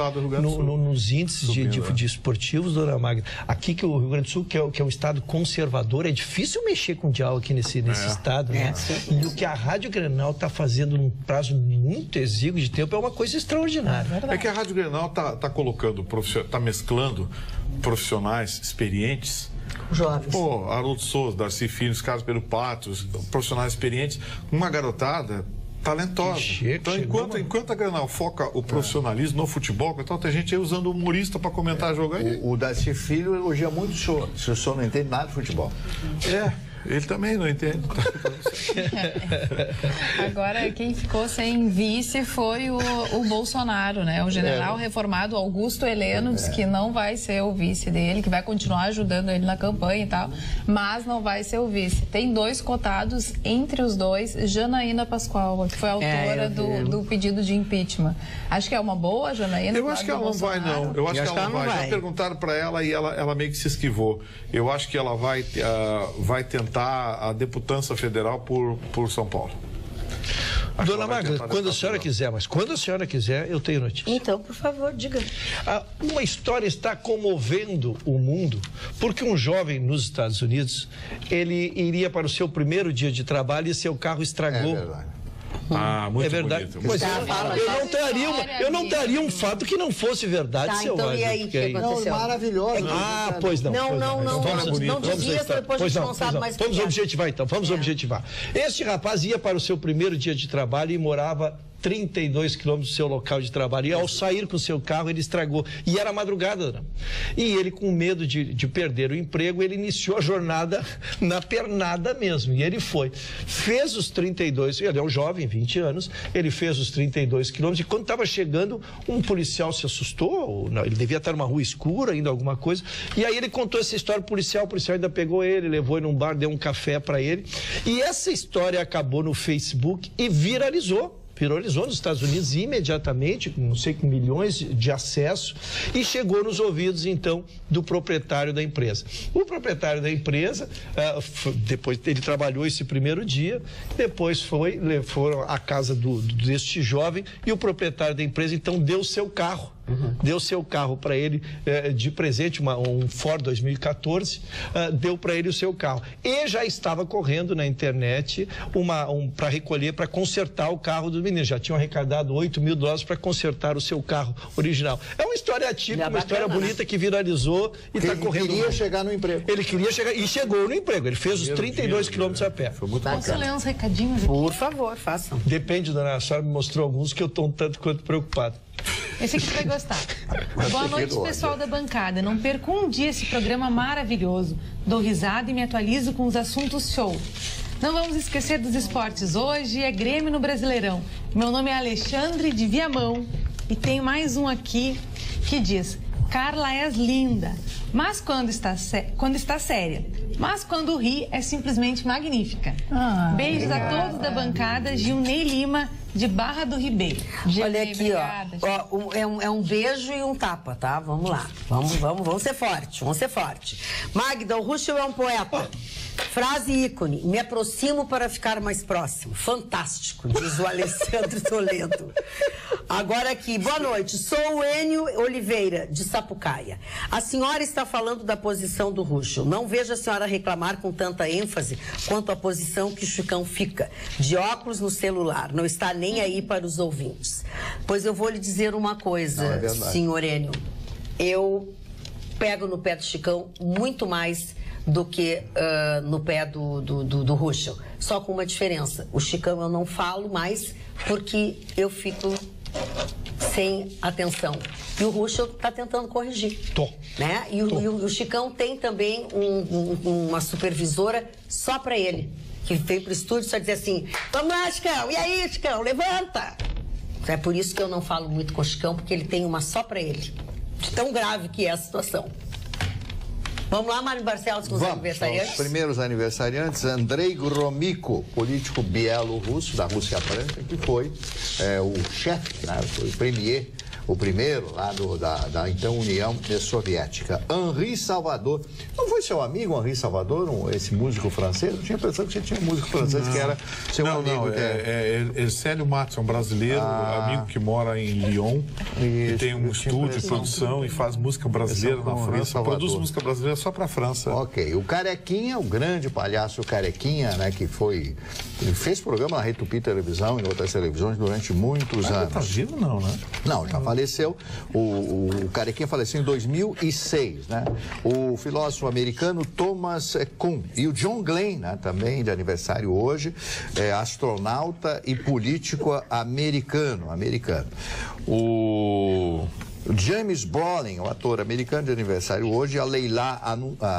nos índices de esportivos, dona Magda. Aqui que o Rio Grande do Sul, que é um estado conservador, é difícil mexer com o diálogo aqui nesse estado, né? E o que a Rádio Grenal está fazendo num prazo muito exíguo de tempo é uma coisa extraordinária. É que a Rádio Grenal tá colocando, tá mesclando profissionais experientes. Jovens. Haroldo Souza, Darcy Filho, Carlos Pedro Patos, profissionais experientes, uma garotada talentosa. Então, enquanto a Grenal foca o profissionalismo no futebol, então tem gente aí usando humorista para comentar jogo aí. O Darcy Filho elogia muito o senhor. Se o senhor não entende nada de futebol. Ele também não entende. Agora, quem ficou sem vice foi o Bolsonaro, né? O general reformado Augusto Heleno disse que não vai ser o vice dele, que vai continuar ajudando ele na campanha e tal, mas não vai ser o vice. Tem 2 cotados, entre os 2, Janaína Pascoal, que foi autora do pedido de impeachment. Acho que é uma boa, Janaína? Eu acho que ela não vai, não. Eu acho que ela não vai. Já perguntaram para ela e ela meio que se esquivou. Eu acho que ela vai tentar a deputância federal por São Paulo. Dona Magda, quando a senhora quiser, mas quando a senhora quiser, eu tenho notícia. Então, por favor, diga. Uma história está comovendo o mundo, porque um jovem nos Estados Unidos, ele iria para o seu primeiro dia de trabalho e seu carro estragou. É verdade. Muito é verdade. bonito. Pois eu não traria um fato que não fosse verdade, seu então, e aí, o que aconteceu? Maravilhoso. Pois não. Não desvia, depois a gente não sabe mais o que Vamos objetivar, então. Vamos objetivar. Este rapaz ia para o seu primeiro dia de trabalho e morava 32 quilômetros do seu local de trabalho. E ao sair com o seu carro, ele estragou. E era madrugada, né? E ele, com medo de perder o emprego, ele iniciou a jornada na pernada mesmo. E ele foi. Fez os 32, ele é um jovem, 20 anos, ele fez os 32 quilômetros. E quando estava chegando, um policial se assustou. Ele devia estar numa rua escura, ainda alguma coisa. E aí ele contou essa história pro policial. O policial ainda pegou ele, levou ele num bar, deu um café para ele. E essa história acabou no Facebook e viralizou nos Estados Unidos imediatamente, não sei, com milhões de acesso, e chegou nos ouvidos, então, do proprietário da empresa. O proprietário da empresa, depois ele trabalhou esse primeiro dia, depois foram à casa deste jovem, e o proprietário da empresa, então, deu seu carro. Deu seu carro para ele de presente, um Ford 2014, deu para ele o seu carro. E já estava correndo na internet para recolher, para consertar o carro do menino. Já tinham arrecadado $8.000 para consertar o seu carro original. É uma história atípica, uma história bonita que viralizou e está correndo. Ele queria chegar no emprego. Ele queria chegar e chegou no emprego. Ele fez os 32 quilômetros a pé. Foi muito bacana. Posso ler uns recadinhos aqui? Por favor, façam. Depende, dona, a senhora me mostrou alguns que eu estou um tanto quanto preocupado. Esse aqui tu vai gostar. Boa noite, pessoal da bancada. Não perco um dia esse programa maravilhoso. Dou risada e me atualizo com os assuntos show. Não vamos esquecer dos esportes. Hoje é Grêmio no Brasileirão. Meu nome é Alexandre de Viamão e tem mais um aqui que diz: Carla és linda, mas quando está séria. Mas quando ri é simplesmente magnífica. Beijos a todos da bancada. Gilney Lima, de Barra do Ribeiro. Olha aqui, ó, é um beijo e um tapa, tá? Vamos lá, vamos ser forte, vamos ser forte. Magda, o Ruschel é um poeta. Frase ícone, me aproximo para ficar mais próximo. Fantástico, diz o Alessandro Toledo. Agora aqui, boa noite, sou o Enio Oliveira, de Sapucaia. A senhora está falando da posição do Ruschel. Não vejo a senhora reclamar com tanta ênfase quanto a posição que o Chicão fica, de óculos no celular, não está nem aí para os ouvintes. Pois eu vou lhe dizer uma coisa, senhor Enio. Eu pego no pé do Chicão muito mais do que no pé do Ruschel. Só com uma diferença. O Chicão eu não falo mais porque eu fico sem atenção. E o Ruschel está tentando corrigir. Né? E o Chicão tem também uma supervisora só para ele, que veio para o estúdio só dizer assim, vamos lá, Chicão, e aí, Chicão, levanta! É por isso que eu não falo muito com o Chicão, porque ele tem uma só para ele. De tão grave que é a situação. Vamos lá, Mário Barcelos, com os aniversariantes? Os primeiros aniversariantes, Andrei Gromyko, político bielorrusso da Rússia Branca, que foi o chefe, né, foi o premier, o primeiro lá da então União Soviética. Henri Salvador, não foi seu amigo Henri Salvador, esse músico francês? Eu tinha pensado que você tinha um músico francês que era seu amigo. Não, é Célio Matos, um brasileiro, amigo que mora em Lyon, e tem um estúdio de produção e faz música brasileira na França, produz música brasileira só para a França. Ok, o Carequinha, o grande palhaço Carequinha, né, que ele fez programa na Rede Tupi Televisão e em outras televisões durante muitos anos. Tá vivo não, né? Não, já faleceu. O Carequinha faleceu em 2006, né? O filósofo americano Thomas Kuhn e o John Glenn, né, também de aniversário hoje, astronauta e político americano. O James Brolin, o ator americano de aniversário hoje, a Leila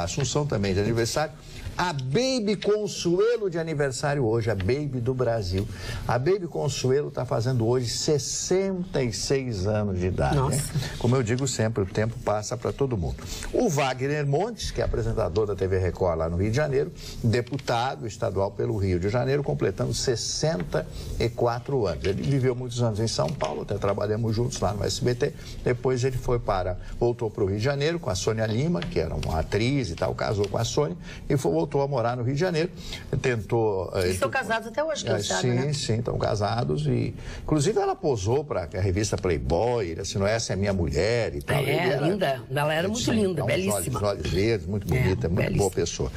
Assunção também de aniversário. A Baby Consuelo de aniversário hoje, a Baby do Brasil. A Baby Consuelo está fazendo hoje 66 anos de idade. Né? Como eu digo sempre, o tempo passa para todo mundo. O Wagner Montes, que é apresentador da TV Record lá no Rio de Janeiro, deputado estadual pelo Rio de Janeiro, completando 64 anos. Ele viveu muitos anos em São Paulo, até trabalhamos juntos lá no SBT. Depois ele voltou para o Rio de Janeiro com a Sônia Lima, que era uma atriz e tal, casou com a Sônia e voltou a morar no Rio de Janeiro, tentou... Eles estão casados até hoje, que eu saiba, né? Sim, estão casados e... Inclusive, ela posou para a revista Playboy, ele assinou Essa é Minha Mulher e tal. Linda. Ela era muito linda, belíssima. Olhos verdes, muito bonita, muito boa pessoa.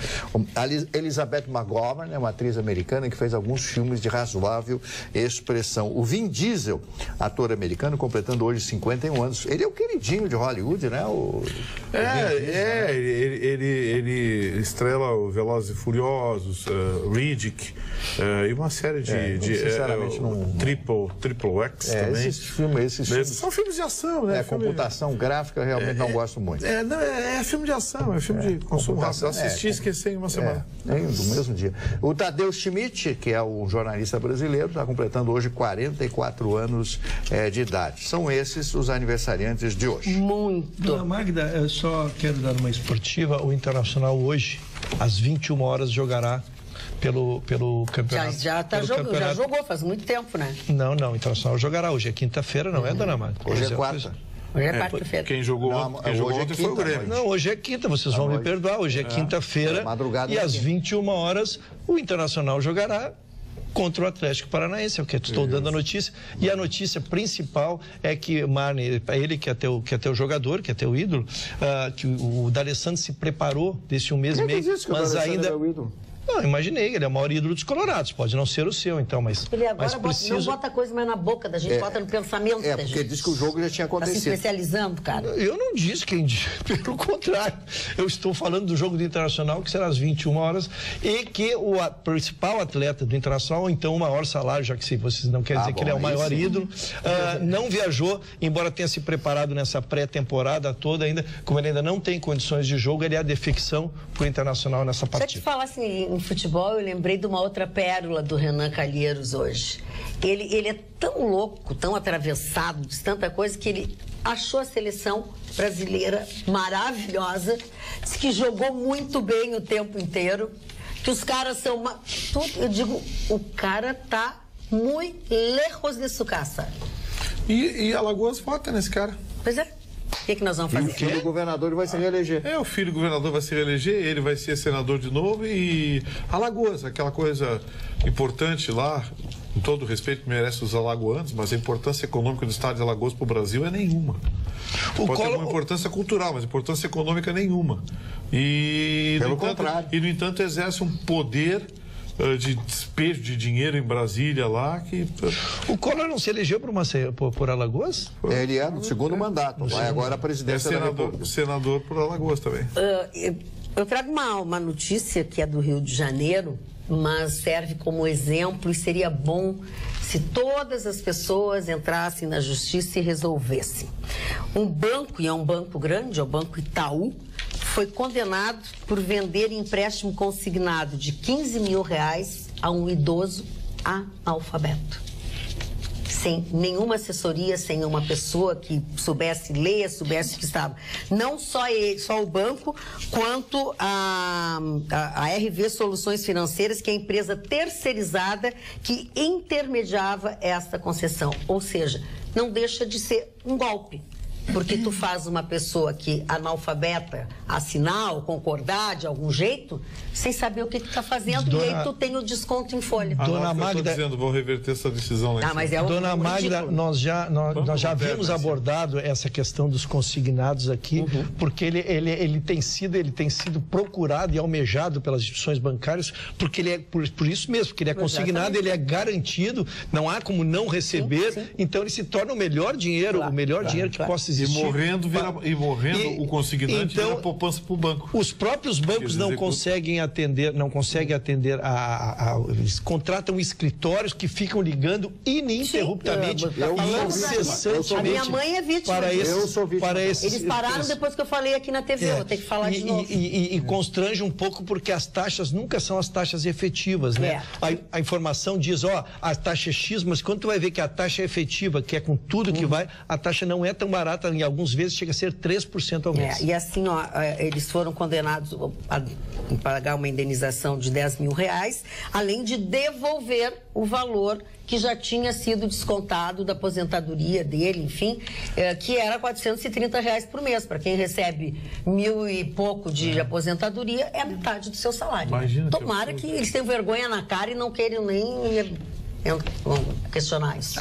A Elizabeth McGovern é uma atriz americana que fez alguns filmes de razoável expressão. O Vin Diesel, ator americano, completando hoje 51 anos. Ele é o queridinho de Hollywood, né? Ele estrela o Velozes e Furiosos, Riddick, e uma série de sinceramente, Triple X também. Esses filmes são filmes de ação, né? Computação gráfica, eu realmente não gosto muito. É filme de ação, é filme de consumo rápido. Assisti e esqueci em uma semana. Do mesmo dia. O Tadeu Schmidt, que é um jornalista brasileiro, está completando hoje 44 anos de idade. São esses os aniversariantes de hoje. Muito. Dona Magda, eu só quero dar uma esportiva. O Internacional hoje, às 21 horas, jogará pelo campeonato. Já jogou faz muito tempo, né? Não, o Internacional jogará hoje. É quinta-feira, não é, Dona Magda? Hoje é quarta. Hoje é quarta-feira. Quem jogou ontem foi o Grêmio. Não, hoje é quinta, vocês vão me perdoar. Hoje é quinta-feira e às 21 horas o Internacional jogará contra o Atlético Paranaense, é o que estou dando a notícia. E a notícia principal é que Marne, ele que é teu jogador, que é teu ídolo, que o D'Alessandro se preparou desse um mês e meio, mas ainda... Não, imaginei, ele é o maior ídolo dos colorados, pode não ser o seu, então, mas... Ele agora não bota coisa mais na boca da gente, bota no pensamento da gente. Porque diz que o jogo já tinha acontecido. Está se especializando, cara. Eu não disse, pelo contrário. Eu estou falando do jogo do Internacional, que será às 21 horas, e que o principal atleta do Internacional, ou então o maior salário, já que se vocês não querem dizer que ele é o maior ídolo, não viajou, embora tenha se preparado nessa pré-temporada toda ainda, como ele ainda não tem condições de jogo, ele é a defecção para o Internacional nessa partida. Se eu te falasse em futebol, eu lembrei de uma outra pérola do Renan Calheiros hoje. Ele é tão louco, tão atravessado de tanta coisa, que ele achou a seleção brasileira maravilhosa, disse que jogou muito bem o tempo inteiro, que os caras são... Eu digo, o cara tá muito lejos de sua casa. E Alagoas vota nesse cara. Pois é. O que nós vamos fazer? E o filho do governador vai se reeleger. O filho do governador vai se reeleger, ele vai ser senador de novo e Alagoas, aquela coisa importante lá, com todo o respeito que merece os alagoanos, mas a importância econômica do estado de Alagoas para o Brasil é nenhuma. Pode ter uma importância cultural, mas importância econômica nenhuma. E, pelo contrário. E, no entanto, exerce um poder de despejo de dinheiro em Brasília lá que... O Collor não se elegeu por Alagoas? Ele é no segundo mandato, vai agora a presidência da República. Senador por Alagoas também. Eu trago uma notícia que é do Rio de Janeiro, mas serve como exemplo e seria bom se todas as pessoas entrassem na justiça e resolvessem. Um banco, e é um banco grande, é o Banco Itaú, foi condenado por vender empréstimo consignado de R$15 mil a um idoso analfabeto. Sem nenhuma assessoria, sem uma pessoa que soubesse ler, soubesse que estava. Não só o banco, quanto a RV Soluções Financeiras, que é a empresa terceirizada que intermediava esta concessão. Ou seja, não deixa de ser um golpe. Porque tu faz uma pessoa que analfabeta assinar ou concordar de algum jeito, sem saber o que está fazendo, e aí tu tem o desconto em folha. Dona Magda, eu tô dizendo, vou reverter essa decisão lá. Mas é Dona Magda, nós já havíamos abordado essa questão dos consignados aqui, porque ele tem sido procurado e almejado pelas instituições bancárias, porque ele é por isso mesmo, porque ele é consignado, ele é garantido, não há como não receber, então ele se torna o melhor dinheiro, dinheiro que possa existir. E morrendo o consignante vira poupança para o banco. Os próprios bancos não conseguem atender, eles contratam escritórios que ficam ligando ininterruptamente, A minha mãe é vítima. Eu sou vítima. Eles pararam depois que eu falei aqui na TV, vou ter que falar de novo. E constrange um pouco porque as taxas nunca são as taxas efetivas, né? A informação diz, a taxa é X, mas quando tu vai ver que a taxa é efetiva, que é com tudo que vai, a taxa não é tão barata, em algumas vezes chega a ser 3% ao mês. E assim, eles foram condenados a pagar uma indenização de R$10 mil, além de devolver o valor que já tinha sido descontado da aposentadoria dele, enfim, que era R$430 por mês. Para quem recebe 1.000 e pouco de aposentadoria, é a metade do seu salário. Imagina. Tomara que eles tenham vergonha na cara e não queiram nem questionar isso.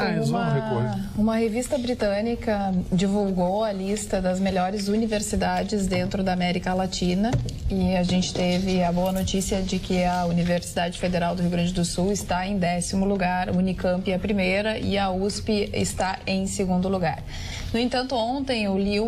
Uma revista britânica divulgou a lista das melhores universidades dentro da América Latina e a gente teve a boa notícia de que a Universidade Federal do Rio Grande do Sul está em 10º lugar, a Unicamp é a primeira e a USP está em 2º lugar. No entanto, ontem eu li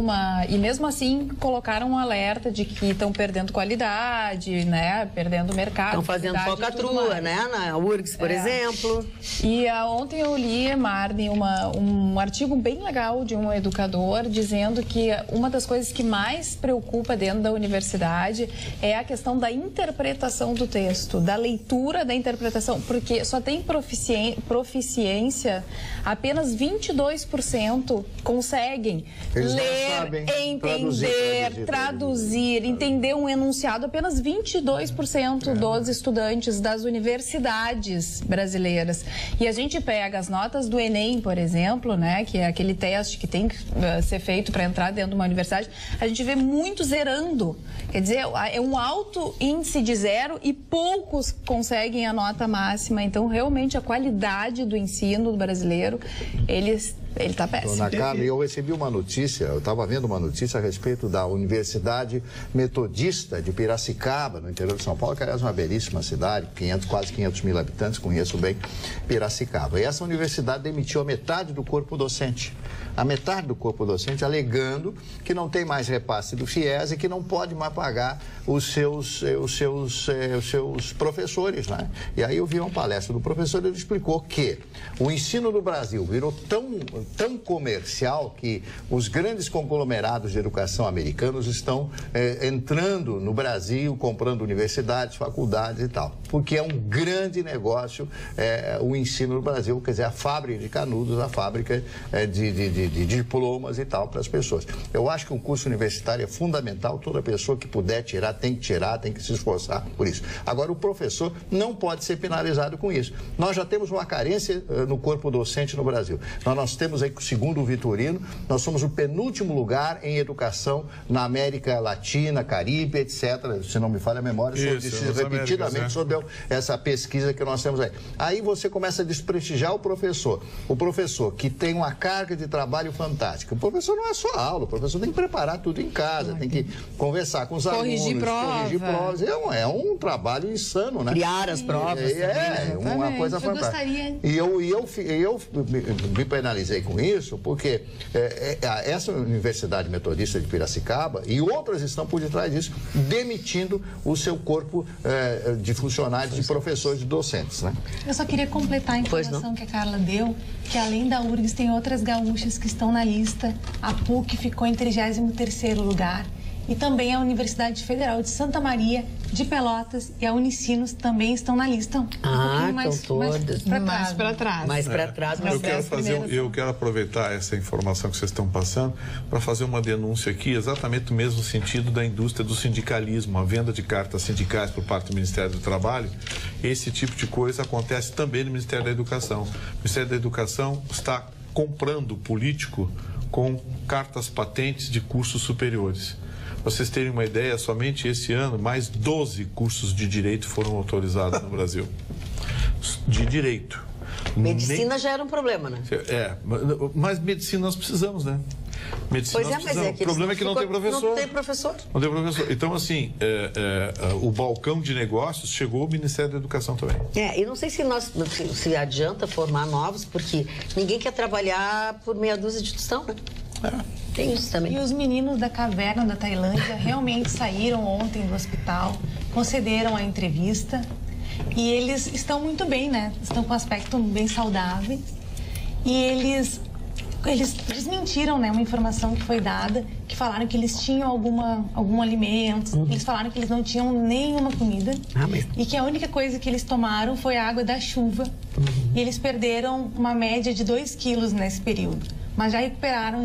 e mesmo assim colocaram um alerta de que estão perdendo qualidade, né, perdendo mercado. Estão fazendo falcatrua, né, na URGS, por exemplo. E ontem eu li, Marne, um artigo bem legal de um educador dizendo que uma das coisas que mais preocupa dentro da universidade é a questão da interpretação do texto, da leitura da interpretação, porque só tem proficiência, apenas 22% conseguem ler, entender, traduzir, entender um enunciado. Apenas 22% dos estudantes das universidades brasileiras. E a gente pega as notas do Enem, por exemplo, né, que é aquele teste que tem que ser feito para entrar dentro de uma universidade, a gente vê muito zerando. Quer dizer, é um alto índice de zero e poucos conseguem a nota máxima. Então, realmente, a qualidade do ensino brasileiro, ele está péssimo. Dona Carla, eu recebi uma notícia, eu estava vendo uma notícia a respeito da Universidade Metodista de Piracicaba, no interior de São Paulo, que aliás é uma belíssima cidade, quase 500 mil habitantes, conheço bem Piracicaba. E essa universidade demitiu a metade do corpo docente. A metade do corpo docente alegando que não tem mais repasse do FIES e que não pode mais pagar os seus professores, né? E aí eu vi uma palestra do professor, ele explicou que o ensino do Brasil virou tão tão comercial que os grandes conglomerados de educação americanos estão entrando no Brasil, comprando universidades, faculdades e tal, porque é um grande negócio o ensino no Brasil, quer dizer, a fábrica de canudos, a fábrica de diplomas e tal para as pessoas. Eu acho que o curso universitário é fundamental, toda pessoa que puder tirar, tem que se esforçar por isso. Agora, o professor não pode ser penalizado com isso. Nós já temos uma carência no corpo docente no Brasil. Nós temos aí, segundo o Vitorino, nós somos o penúltimo lugar em educação na América Latina, Caribe, etc. Se não me falha a memória, disse repetidamente sobre essa pesquisa que nós temos aí. Aí você começa a desprestigiar o professor. O professor que tem uma carga de trabalho fantástica. O professor não é só aula, o professor tem que preparar tudo em casa, tem que conversar com os alunos, corrigir provas. É um trabalho insano, né? Criar as provas. Uma coisa fantástica. E eu me penalizei com isso porque essa Universidade Metodista de Piracicaba e outras estão por detrás disso, demitindo o seu corpo de funcionários, de professores, de docentes, né? Eu só queria completar a informação que a Carla deu, que além da URGS tem outras gaúchas que estão na lista. A PUC ficou em 33º lugar. E também a Universidade Federal de Santa Maria, de Pelotas e a Unicinos também estão na lista. Mais para trás. Eu quero aproveitar essa informação que vocês estão passando para fazer uma denúncia aqui, exatamente no mesmo sentido da indústria do sindicalismo, a venda de cartas sindicais por parte do Ministério do Trabalho. Esse tipo de coisa acontece também no Ministério da Educação. O Ministério da Educação está comprando político com cartas patentes de cursos superiores. Vocês terem uma ideia, somente esse ano, mais 12 cursos de direito foram autorizados no Brasil. De direito. Medicina já era um problema, né? Mas medicina nós precisamos, né? Medicina pois mas o problema é que não tem professor. Não tem professor. Não tem professor. Então, assim, o balcão de negócios chegou ao Ministério da Educação também. E não sei se adianta formar novos, porque ninguém quer trabalhar por meia dúzia de tostão, né? Tem isso também. E os meninos da caverna da Tailândia realmente saíram ontem do hospital, concederam a entrevista e eles estão muito bem, né? Estão com aspecto bem saudáveis e eles desmentiram, né, uma informação que foi dada, que falaram que eles tinham algum alimento, eles falaram que eles não tinham nenhuma comida e que a única coisa que eles tomaram foi a água da chuva e eles perderam uma média de 2 quilos nesse período. Mas já recuperaram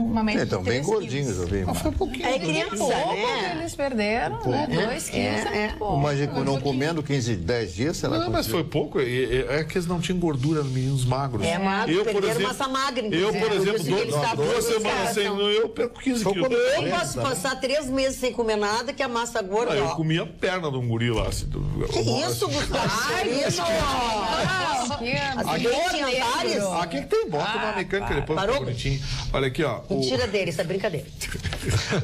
uma média de 3 quilos. Estão bem gordinhos, eu vi. Foi um pouquinho. Criança, pouco que eles perderam, né? 2 quilos é pouco. Imagina, não comendo 15, 10 dias, sei lá. Não, mas foi pouco. É que eles não tinham gordura, meninos magros. Magro, perderam massa magra. Eu, por exemplo, 2 semanas sem... Eu perco 15 quilos. Eu posso passar 3 meses sem comer nada, que a massa gorda... Eu comia a perna de um guri lá. Assim, que isso, Gustavo? Aqui que tem bota uma mecânica depois. Bonitinho. Olha aqui, ó. Mentira dele, isso é brincadeira.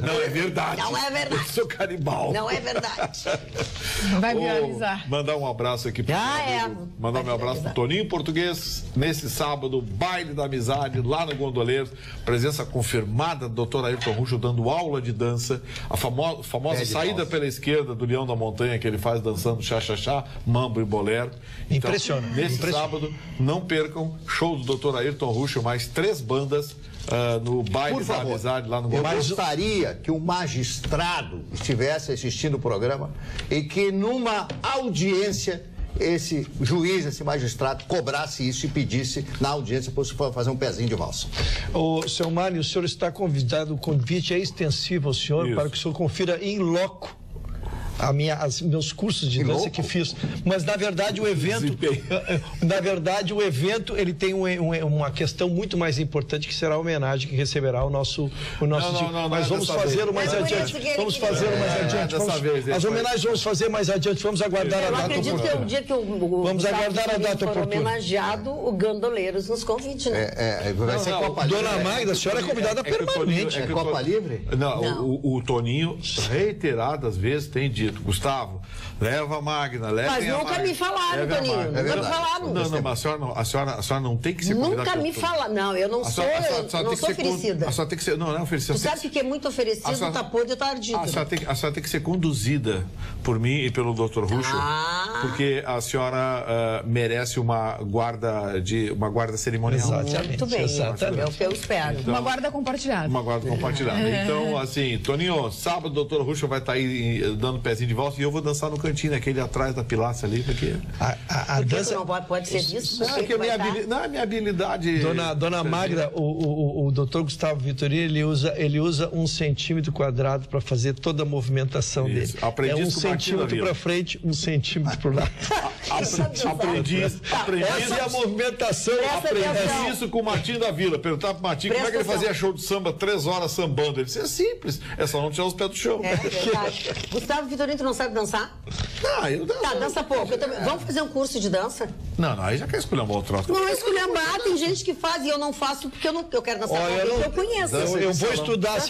Não é verdade. Não é verdade. Eu sou canibal. Não é verdade. Vai viralizar. Mandar um abraço aqui pro Mandar um abraço pro Toninho Português. Nesse sábado, baile da amizade lá no Gondoleiro. Presença confirmada do Dr. Ayrton Ruxo dando aula de dança. A famosa saída pela esquerda do Leão da Montanha que ele faz dançando chá-chá-chá, mambo e bolero. Então, impressionante. Nesse sábado, não percam show do Dr. Ayrton Ruxo, mais 3 bandas no baile da amizade lá no Eu gostaria que o magistrado estivesse assistindo o programa e que numa audiência esse juiz, esse magistrado cobrasse isso e pedisse na audiência para fazer um pezinho de valsa. Seu Mário, o senhor está convidado, o convite é extensivo ao senhor para que o senhor confira em loco meus cursos de dança que fiz, mas na verdade o evento ele tem uma questão muito mais importante, que será a homenagem que receberá o nosso mas vamos fazê-lo mais adiante. As homenagens vamos fazer mais adiante. Vamos aguardar a data oportuna. Que o dia que vamos aguardar a data oportuna. Homenageado, o Gandoleiros nos convite, né? Vai ser Copa Livre. Dona Magda, a senhora é convidada permanente. É Copa Livre? Não, o Toninho reiteradas vezes tem dito, Gustavo, leva a Magna, leva a Magna. Mas nunca me falaram, Toninho. Nunca me falaram. Não, mas a senhora não tem que ser convidada. Nunca me falaram. Não, eu não sou oferecida. A senhora tem que ser... Não é oferecida. Tu sabe que é muito oferecido, tá podre e tá ardido. A senhora tem que ser conduzida por mim e pelo Dr. Ruschel, porque a senhora merece uma guarda cerimonial. Exatamente. Muito bem, é o que eu espero. Então, uma guarda compartilhada. Uma guarda compartilhada. Então, assim, Toninho, sábado o Dr. Ruschel vai estar aí dando pezinho de volta e eu vou dançar no cantinho, aquele atrás da pilastra ali, porque... A dança... não pode ser isso? Não, é minha habilidade... Dona Magda, o doutor Gustavo Vitorino, ele usa 1 centímetro quadrado para fazer toda a movimentação dele. Aprendi é 1 centímetro para frente, 1 centímetro para o lado. Aprendi. Essa é a movimentação. Aprendi isso com o Martinho da Vila. Perguntava pro Martinho como é que ele fazia show de samba 3 horas sambando. Ele disse, é simples, é só não tirar os pés do chão. É verdade. Gustavo Vitorino, tu não sabe dançar? Não, eu danço. Tá, dança pouco. Vamos fazer um curso de dança? Não, aí já quer esculhambar o troço. Não é esculhambar, tem gente que faz e eu não faço porque eu quero dançar com alguém que eu conheço. Eu vou estudar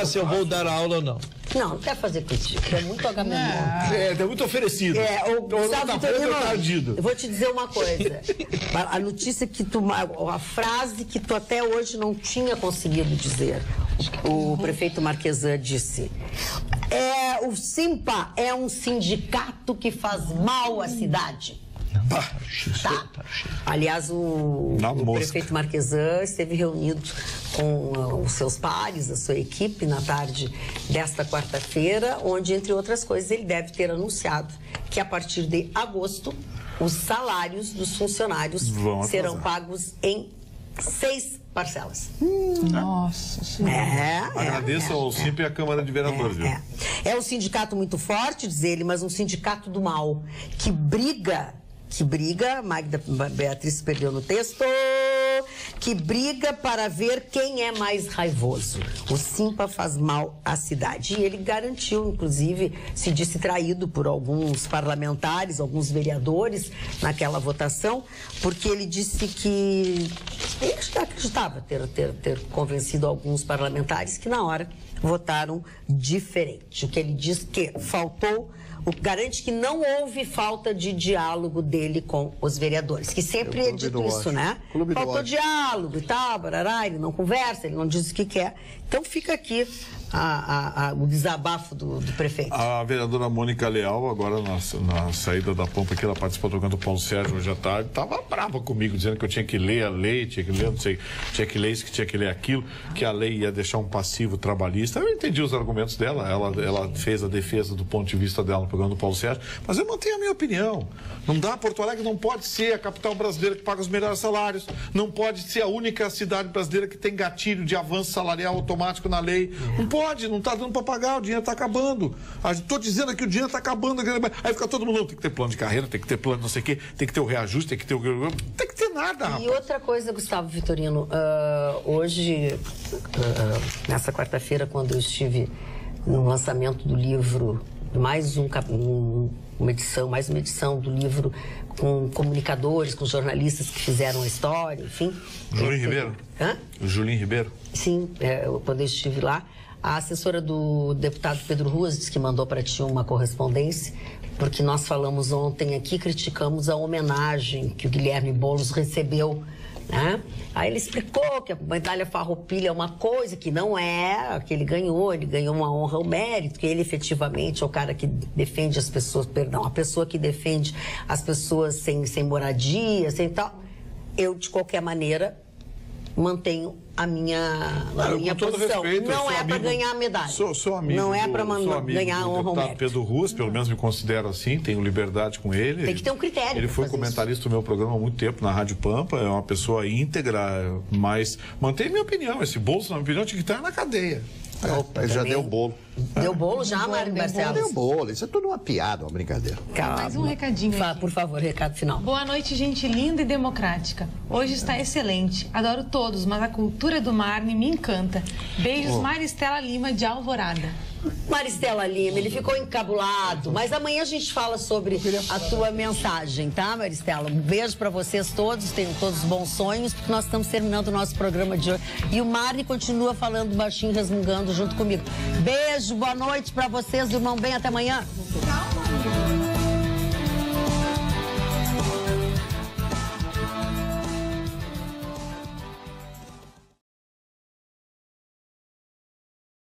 se eu vou dar aula ou não. Não quero fazer contigo. É muito Agamemnon. É muito oferecido. O Gustavo Vitorino, eu vou te dizer uma coisa. A notícia que a frase que tu até hoje não tinha conseguido dizer. O prefeito Marquesan disse: o SIMPA é um sindicato que faz mal à cidade. Tá. Aliás, o prefeito Marquesan esteve reunido com os seus pares, a sua equipe, na tarde desta quarta-feira, onde, entre outras coisas, ele deve ter anunciado que a partir de agosto os salários dos funcionários serão pagos em 6 parcelas. Nossa Senhora. Agradeço ao SIMPA e à Câmara de Vereadores. É um sindicato muito forte, diz ele, mas um sindicato do mal, que briga, Magda Beatriz perdeu no texto, que briga para ver quem é mais raivoso. O SIMPA faz mal à cidade. E ele garantiu, inclusive, se disse traído por alguns parlamentares, alguns vereadores naquela votação, porque ele disse que ele acreditava ter convencido alguns parlamentares que na hora votaram diferente. O que ele diz que garante que não houve falta de diálogo dele com os vereadores, que sempre é dito isso, né? Faltou diálogo e tal, barará, ele não conversa, ele não diz o que quer. Então fica aqui o desabafo do prefeito. A vereadora Mônica Leal, agora na saída da Pampa, que ela participou do Paulo Sérgio hoje à tarde, estava brava comigo, dizendo que eu tinha que ler a lei, tinha que ler, não sei, tinha que ler isso, que tinha que ler aquilo, que a lei ia deixar um passivo trabalhista. Eu entendi os argumentos dela, ela fez a defesa do ponto de vista dela no programa do Paulo Sérgio, mas eu mantenho a minha opinião. Não dá, Porto Alegre não pode ser a capital brasileira que paga os melhores salários, não pode ser a única cidade brasileira que tem gatilho de avanço salarial automático na lei. Não pode, não está dando para pagar, o dinheiro está acabando. Estou dizendo aqui, o dinheiro está acabando. Aí fica todo mundo, tem que ter plano de carreira, tem que ter plano não sei o quê, tem que ter o reajuste, tem que ter nada, rapaz. E outra coisa, Gustavo Vitorino, hoje, nessa quarta-feira, quando eu estive no lançamento do livro, mais uma edição do livro com comunicadores, com jornalistas que fizeram a história, enfim. Julinho Ribeiro? Hã? Julinho Ribeiro? Sim, quando eu estive lá, a assessora do deputado Pedro Ruas disse que mandou para ti uma correspondência, porque nós falamos ontem aqui, criticamos a homenagem que o Guilherme Boulos recebeu, né? Aí ele explicou que a medalha Farroupilha é uma coisa que não é, que ele ganhou uma honra ao mérito, que ele efetivamente é o cara que defende as pessoas, a pessoa que defende as pessoas sem moradia, sem tal. Eu, de qualquer maneira, mantenho a minha posição. Não é para ganhar a medalha. Sou amigo. Não é para ganhar a honra ao mérito. Pedro Ruas, pelo menos me considero assim, tenho liberdade com ele. Tem que ter um critério. Ele foi comentarista do meu programa há muito tempo na Rádio Pampa, é uma pessoa íntegra, mas mantém minha opinião. Esse Bolso, na minha opinião, tinha que estar na cadeia. Ele já deu bolo. Deu bolo já, Mário Barcelos? Deu bolo. Isso é tudo uma piada, uma brincadeira. Mais um recadinho aqui. Por favor, recado final. Boa noite, gente linda e democrática. Hoje está excelente. Adoro todos, mas a cultura do Marne me encanta. Beijos, Maristela Lima, de Alvorada. Maristela Lima, ele ficou encabulado, mas amanhã a gente fala sobre a tua mensagem, tá, Maristela? Um beijo pra vocês todos, tenham todos bons sonhos, porque nós estamos terminando o nosso programa de hoje. E o Marne continua falando baixinho, resmungando junto comigo. Beijo, boa noite pra vocês, irmão bem, até amanhã.